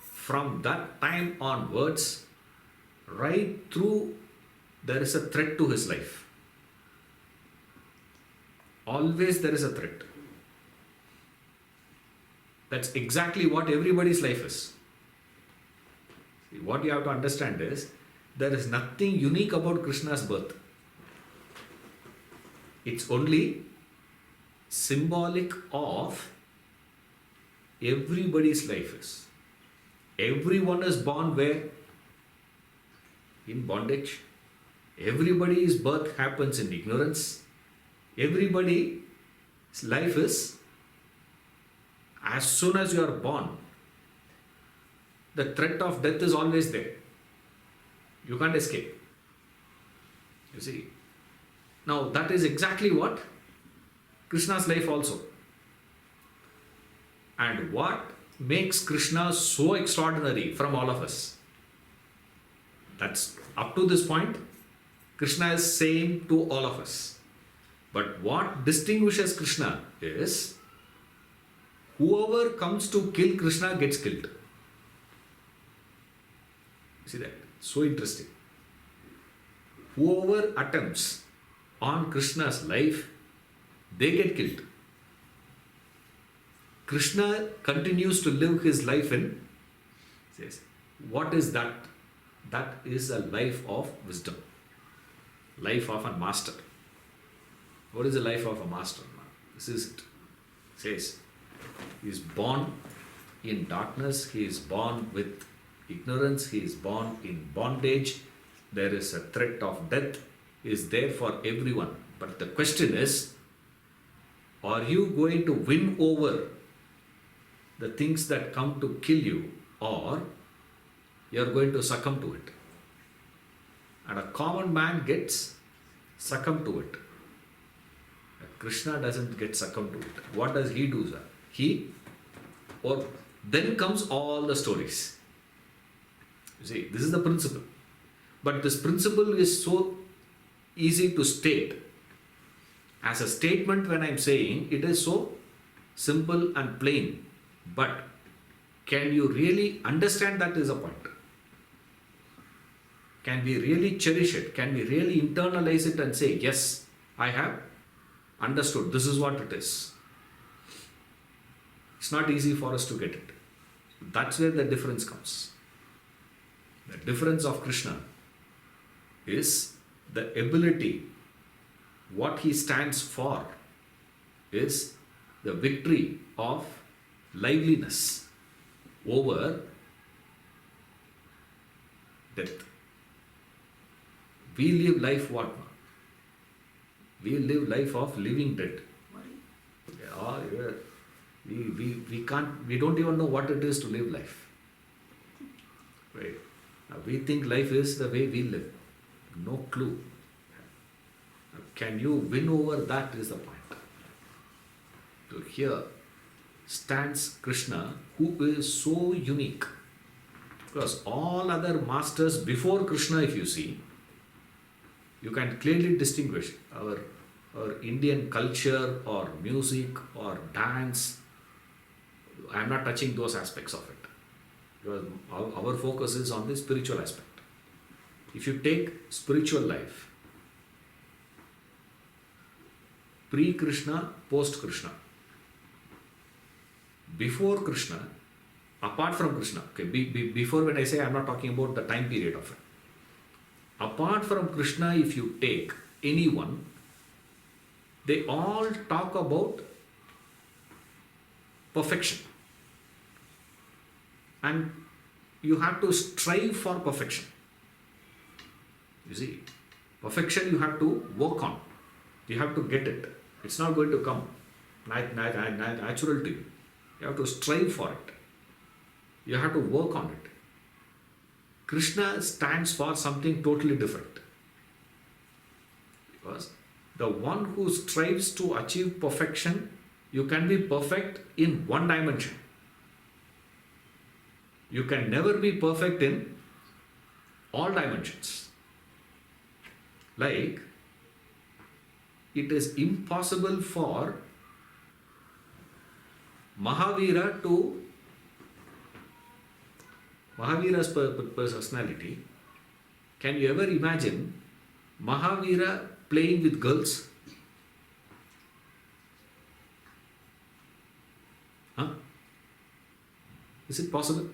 S1: from that time onwards, right through, there is a threat to his life. Always there is a threat. That's exactly what everybody's life is. See, what you have to understand is, there is nothing unique about Krishna's birth. It's only symbolic of everybody's life is. Everyone is born where? In bondage. Everybody's birth happens in ignorance. Everybody's life is, as soon as you are born, the threat of death is always there. You can't escape. You see. Now that is exactly what Krishna's life also. And what makes Krishna so extraordinary from all of us? That's up to this point, Krishna is same to all of us. But what distinguishes Krishna is, whoever comes to kill Krishna gets killed. See that? So interesting. Whoever attempts on Krishna's life, they get killed. Krishna continues to live his life in, says, what is that? That is a life of wisdom. Life of a master. What is the life of a master? This is it. It says, he is born in darkness, he is born with ignorance, he is born in bondage, there is a threat of death, is there for everyone. But the question is, are you going to win over the things that come to kill you, or you are going to succumb to it? And a common man gets succumbed to it. Krishna doesn't get succumbed to it. What does he do, sir? Then comes all the stories. You see, this is the principle. But this principle is so easy to state. As a statement, when I'm saying, it is so simple and plain. But can you really understand that is a point? Can we really cherish it? Can we really internalize it and say, yes, I have understood, this is what it is? It's not easy for us to get it. That's where the difference comes. The difference of Krishna is the ability, what he stands for is the victory of liveliness over death. We live life what? We live life of living dead. We don't even know what it is to live life. Right? Now we think life is the way we live. No clue. Can you win over that is the point. So here stands Krishna, who is so unique. Because all other masters before Krishna, if you see, You can clearly distinguish our Indian culture or music or dance. I'm not touching those aspects of it because our focus is on the spiritual aspect. If you take spiritual life, pre-Krishna, post-Krishna, before Krishna, apart from Krishna, okay, before when I say I'm not talking about the time period of it. Apart from Krishna, if you take anyone, they all talk about perfection. And you have to strive for perfection. You see, perfection you have to work on. You have to get it. It's not going to come natural to you. You have to strive for it. You have to work on it. Krishna stands for something totally different. Because the one who strives to achieve perfection, you can be perfect in one dimension. You can never be perfect in all dimensions. Like, it is impossible for Mahavira's personality. Can you ever imagine Mahavira playing with girls? Huh? Is it possible?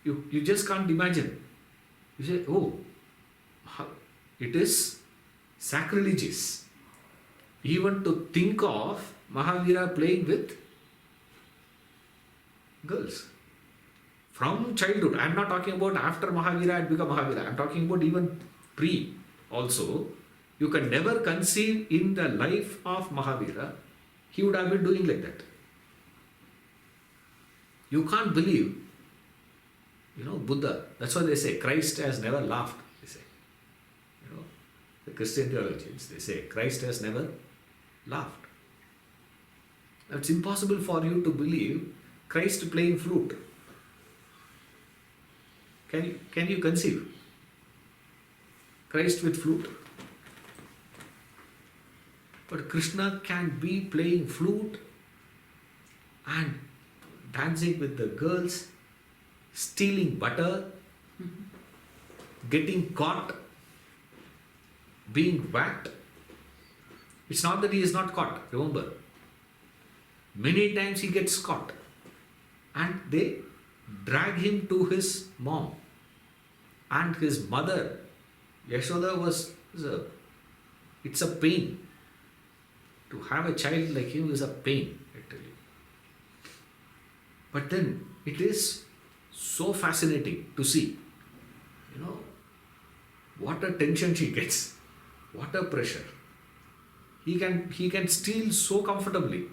S1: You just can't imagine. You say, oh, it is sacrilegious even to think of Mahavira playing with girls. From childhood, I am not talking about after Mahavira had become Mahavira, I am talking about even pre also. You can never conceive in the life of Mahavira, he would have been doing like that. You can't believe, Buddha, that's why they say Christ has never laughed, they say. The Christian theologians, they say Christ has never laughed. It's impossible for you to believe Christ playing flute. Can you conceive Christ with flute? But Krishna can be playing flute and dancing with the girls, stealing butter, getting caught, being whacked. It's not that he is not caught, remember. Many times he gets caught and they drag him to his mom. And his mother, Yashoda, it's a pain. To have a child like him is a pain, I tell you. But then it is so fascinating to see, what a tension she gets, what a pressure. He can steal so comfortably.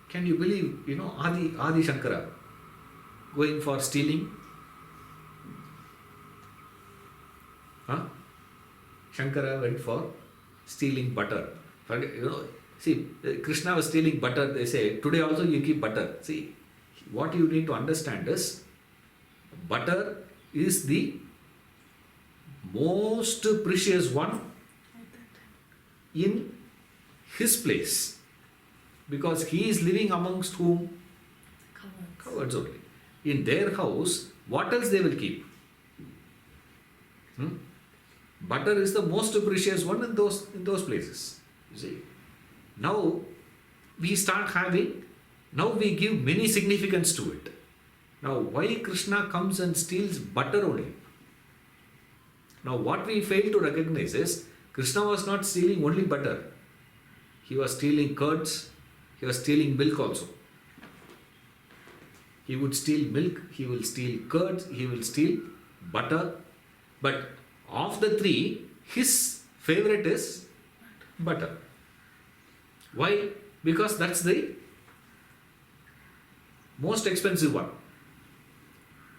S1: Can you believe, Adi Shankara going for stealing? Huh? Shankara went for stealing butter. See, Krishna was stealing butter. They say, today also you keep butter. See, what you need to understand is, butter is the most precious one in his place. Because he is living amongst whom? Cowards only. In their house, what else they will keep? Butter is the most precious one in those places. You see. Now we start having, now we give many significance to it. Now why Krishna comes and steals butter only? Now what we fail to recognize is, Krishna was not stealing only butter. He was stealing curds, he was stealing milk also. He would steal milk, he will steal curds, he will steal butter. But of the three, his favorite is butter. Why? Because that's the most expensive one.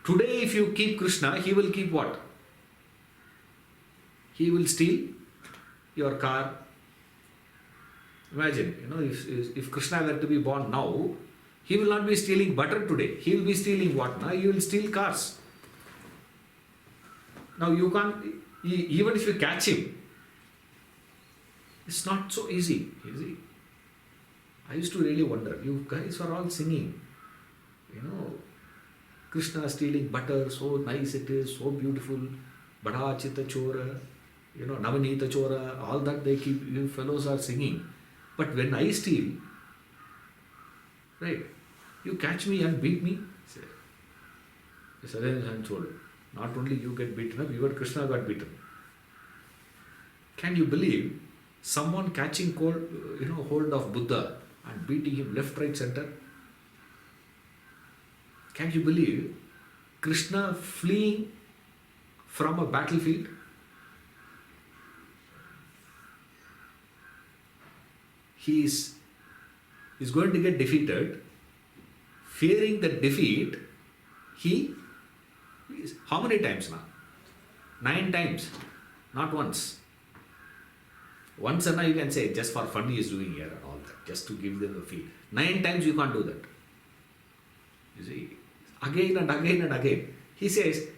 S1: Today if you keep Krishna, he will keep what? He will steal your car. Imagine, if Krishna were to be born now, he will not be stealing butter today. He will be stealing what now? He will steal cars. Now you can't, even if you catch him, it's not so easy. You see, I used to really wonder. You guys are all singing, Krishna stealing butter, so nice it is, so beautiful. Bada Chita Chora, Navanita Chora, all that you fellows are singing. But when I steal, right, you catch me and beat me. I'm told, not only you get beaten up, even Krishna got beaten. Can you believe someone catching hold of Buddha and beating him left, right, center? Can you believe Krishna fleeing from a battlefield? He is going to get defeated. Fearing the defeat, how many times now? 9 times, not once. Once and now you can say, just for fun he is doing here and all that, just to give them the feel. 9 times you can't do that. You see, again and again and again. He says,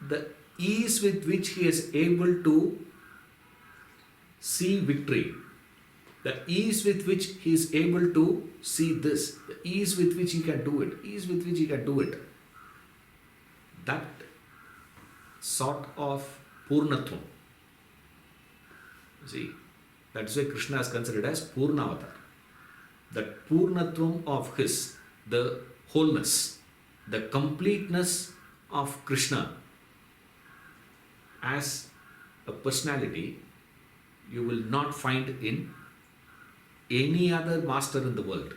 S1: the ease with which he is able to see victory, the ease with which he is able to see this, the ease with which he can do it, that sort of Purnatvam. See, that's why Krishna is considered as Purnavatar. That Purnatvam of his, the wholeness, the completeness of Krishna as a personality, you will not find in any other master in the world.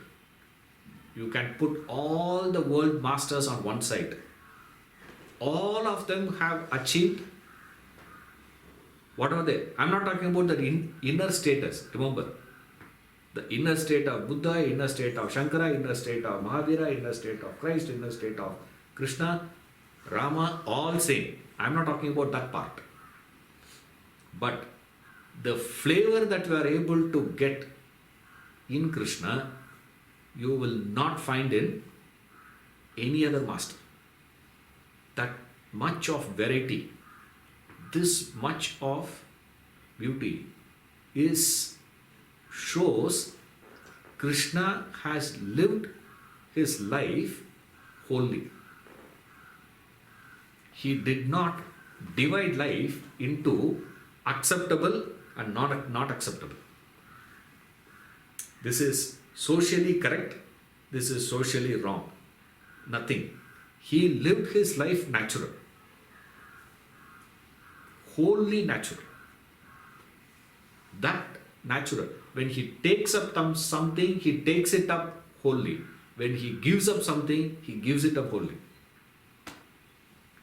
S1: You can put all the world masters on one side. All of them have achieved, what are they? I'm not talking about the inner status. Remember, the inner state of Buddha, inner state of Shankara, inner state of Mahavira, inner state of Christ, inner state of Krishna, Rama, all same. I'm not talking about that part. But the flavor that you are able to get in Krishna, you will not find in any other master. That much of variety, this much of beauty shows Krishna has lived his life wholly. He did not divide life into acceptable and not acceptable. This is socially correct, this is socially wrong. Nothing. He lived his life natural. Wholly natural. That natural. When he takes up something, he takes it up wholly. When he gives up something, he gives it up wholly.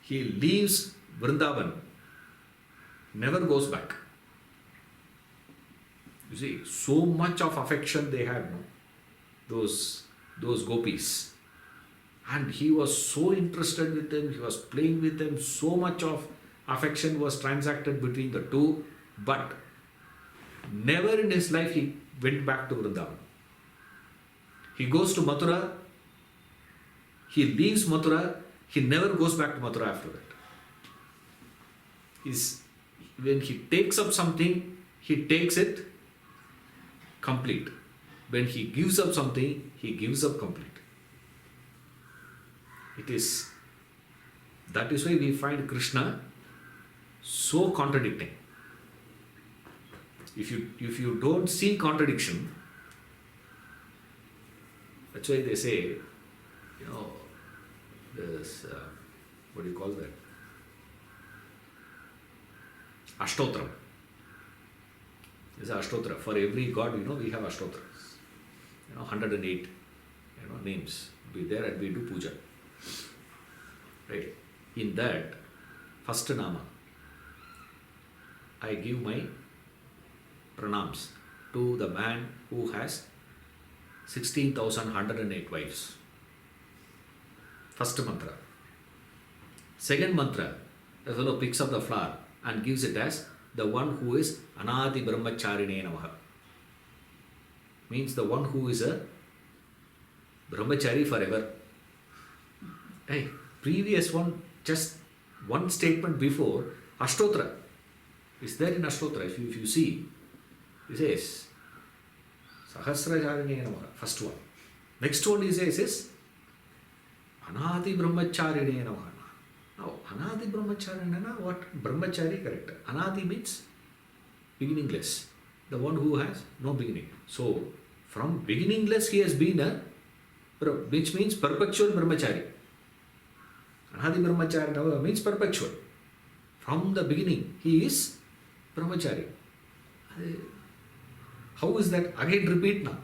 S1: He leaves Vrindavan, never goes back. You see, so much of affection they had, no? Those gopis. And he was so interested with them, he was playing with them, so much of affection was transacted between the two, but never in his life he went back to Vrindavan. He goes to Mathura, he leaves Mathura, he never goes back to Mathura after that. When he takes up something, he takes it complete. When he gives up something, he gives up complete. That is why we find Krishna so contradicting. If you don't see contradiction, that's why they say, this, what do you call that? Ashtotram. There's an Ashtotra. For every god, we have Ashtotras. 108, names be there and we do puja. Right? In that, first nama, I give my pranams to the man who has 16,108 wives. First mantra. Second mantra, the fellow picks up the flower and gives it as the one who is Anadi Brahmacharine Namaha. Means the one who is a Brahmachari forever. Hey, previous one, just one statement before, Ashtotra is there in Ashtotra. If you see, he says, Sahasrajarine Namaha, first one. Next one he says is, Anadi Brahmacharine Namaha. Now, Anadi Brahmacharine, what? Brahmachari, correct. Anadi means beginningless. The one who has no beginning. So, from beginningless he has been which means perpetual Brahmachari. Anadi Brahmachari means perpetual. From the beginning, he is Brahmachari. How is that? Again, repeat now.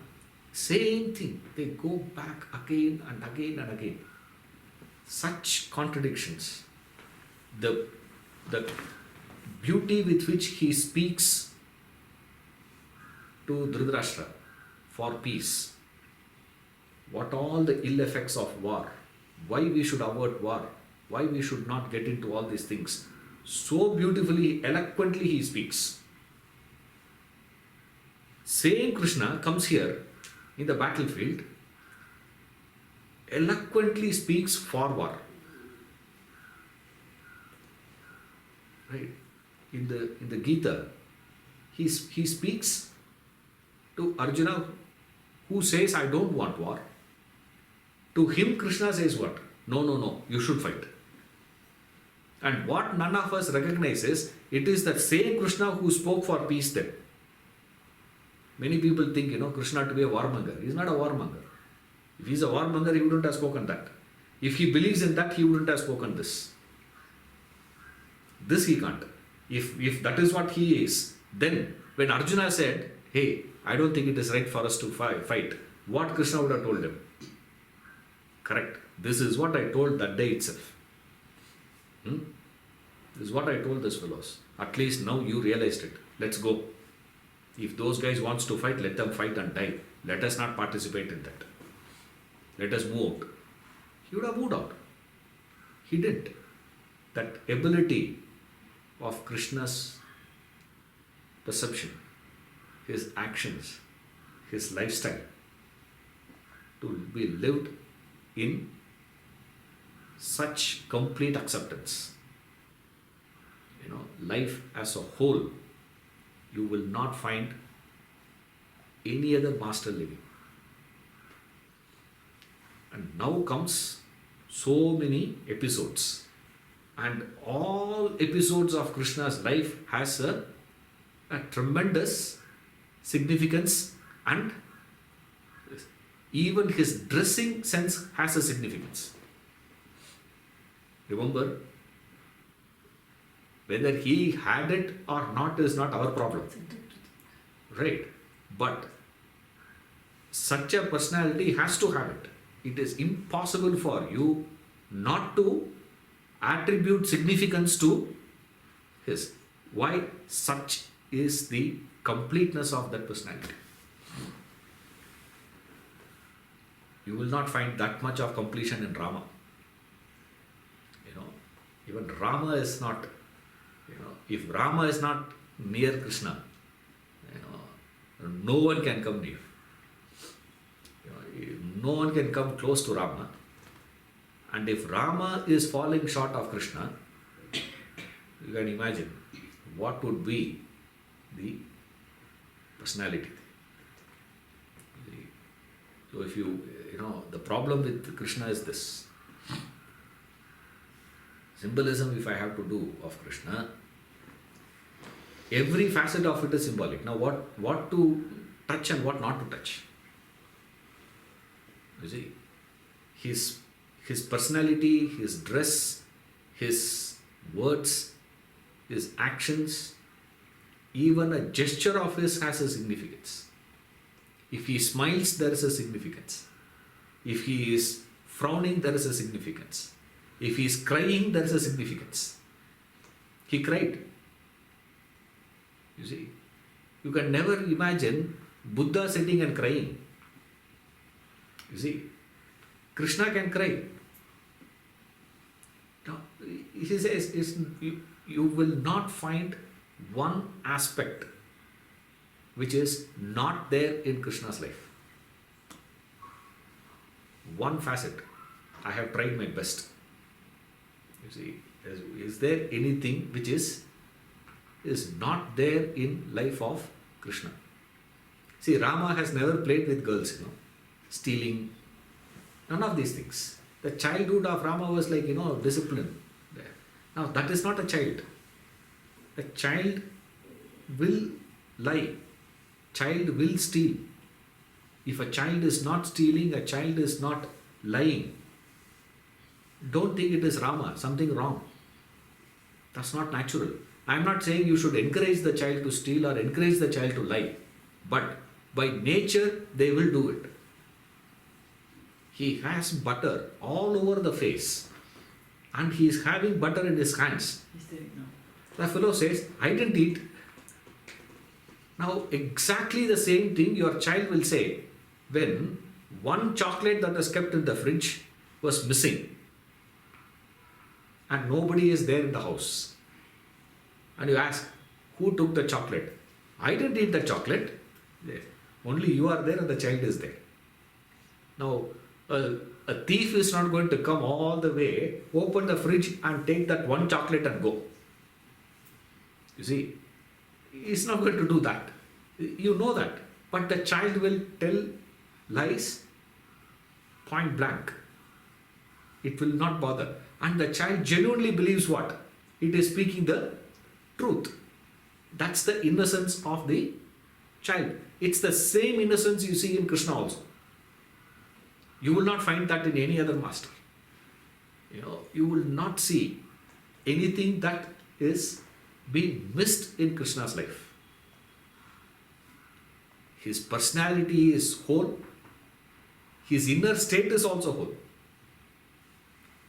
S1: Same thing. They go back again and again and again. Such contradictions. The beauty with which he speaks to Dhritarashtra for peace. What all the ill effects of war. Why we should avoid war. Why we should not get into all these things. So beautifully, eloquently he speaks. Same Krishna comes here in the battlefield, eloquently speaks for war. Right? In the Gita, he speaks to Arjuna, who says, I don't want war. To him, Krishna says what? No, you should fight. And what none of us recognizes, it is that same Krishna who spoke for peace then. Many people think, Krishna to be a warmonger. He is not a warmonger. If he is a warmonger, he wouldn't have spoken that. If he believes in that, he wouldn't have spoken this. This he can't. If that is what he is, then when Arjuna said, hey, I don't think it is right for us to fight, what Krishna would have told him? Correct. This is what I told that day itself. This is what I told these fellows. At least now you realized it. Let's go. If those guys wants to fight, let them fight and die. Let us not participate in that. Let us move out. He would have moved out. He didn't. That ability of Krishna's perception, his actions, his lifestyle to be lived in such complete acceptance. Life as a whole, you will not find any other master living. And now comes so many episodes. And all episodes of Krishna's life has a tremendous significance, and even his dressing sense has a significance. Remember, whether he had it or not is not our problem. Right? But such a personality has to have it. It is impossible for you not to attribute significance to his. Why? Such is the completeness of that personality. You will not find that much of completion in Rama. Even Rama is not, if Rama is not near Krishna, no one can come near. No one can come close to Rama. And if Rama is falling short of Krishna, you can imagine what would be the personality. So if the problem with Krishna is this. Symbolism, if I have to do of Krishna, every facet of it is symbolic. Now what to touch and what not to touch. You see, his personality, his dress, his words, his actions, even a gesture of his has a significance. If he smiles, there is a significance. If he is frowning, there is a significance. If he is crying, there is a significance. He cried. You see, you can never imagine Buddha sitting and crying. You see, Krishna can cry. Now, he says, you will not find one aspect which is not there in Krishna's life. One facet. I have tried my best. You see, Is there anything which is not there in life of Krishna? See, Rama has never played with girls, stealing, none of these things. The childhood of Rama was like, discipline. Now, that is not a child. A child will lie. Child will steal. If a child is not stealing, a child is not lying, don't think it is Rama, something wrong. That's not natural. I am not saying you should encourage the child to steal or encourage the child to lie. But by nature, they will do it. He has butter all over the face and he is having butter in his hands. The fellow says, I didn't eat. Now, exactly the same thing your child will say when one chocolate that was kept in the fridge was missing and nobody is there in the house. And you ask, who took the chocolate? I didn't eat the chocolate. Yes. Only you are there and the child is there. Now, a thief is not going to come all the way, open the fridge and take that one chocolate and go. You see, he's not going to do that. You know that. But the child will tell lies point blank. It will not bother. And the child genuinely believes what? It is speaking the truth. That's the innocence of the child. It's the same innocence you see in Krishna also. You will not find that in any other master. You will not see anything that is being missed in Krishna's life. His personality is whole. His inner state is also whole.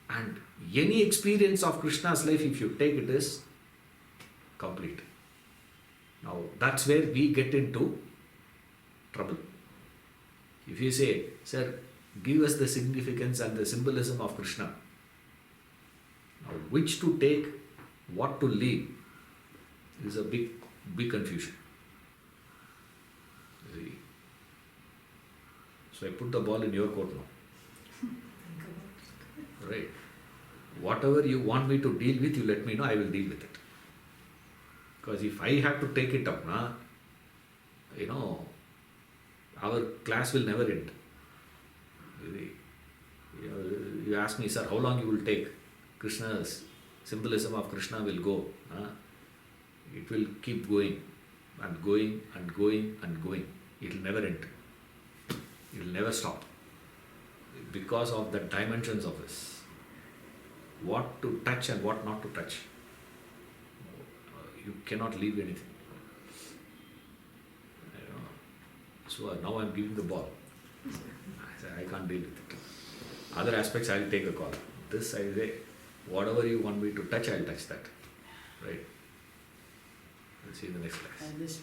S1: And any experience of Krishna's life, if you take it, is complete. Now, that's where we get into trouble. If you say, sir, give us the significance and the symbolism of Krishna. Now, which to take, what to leave, is a big confusion. See? So I put the ball in your court now. Right. Whatever you want me to deal with, you let me know, I will deal with it. Because if I have to take it up, our class will never end. You ask me, sir, how long you will take? Krishna's symbolism of Krishna will go. It will keep going and going and going and going. It will never end. It will never stop. Because of the dimensions of this. What to touch and what not to touch. You cannot leave anything. So now I am giving the ball. I say, I can't deal with it. Other aspects I will take a call. This I say, whatever you want me to touch, I will touch that. Right? We'll see you in the next class.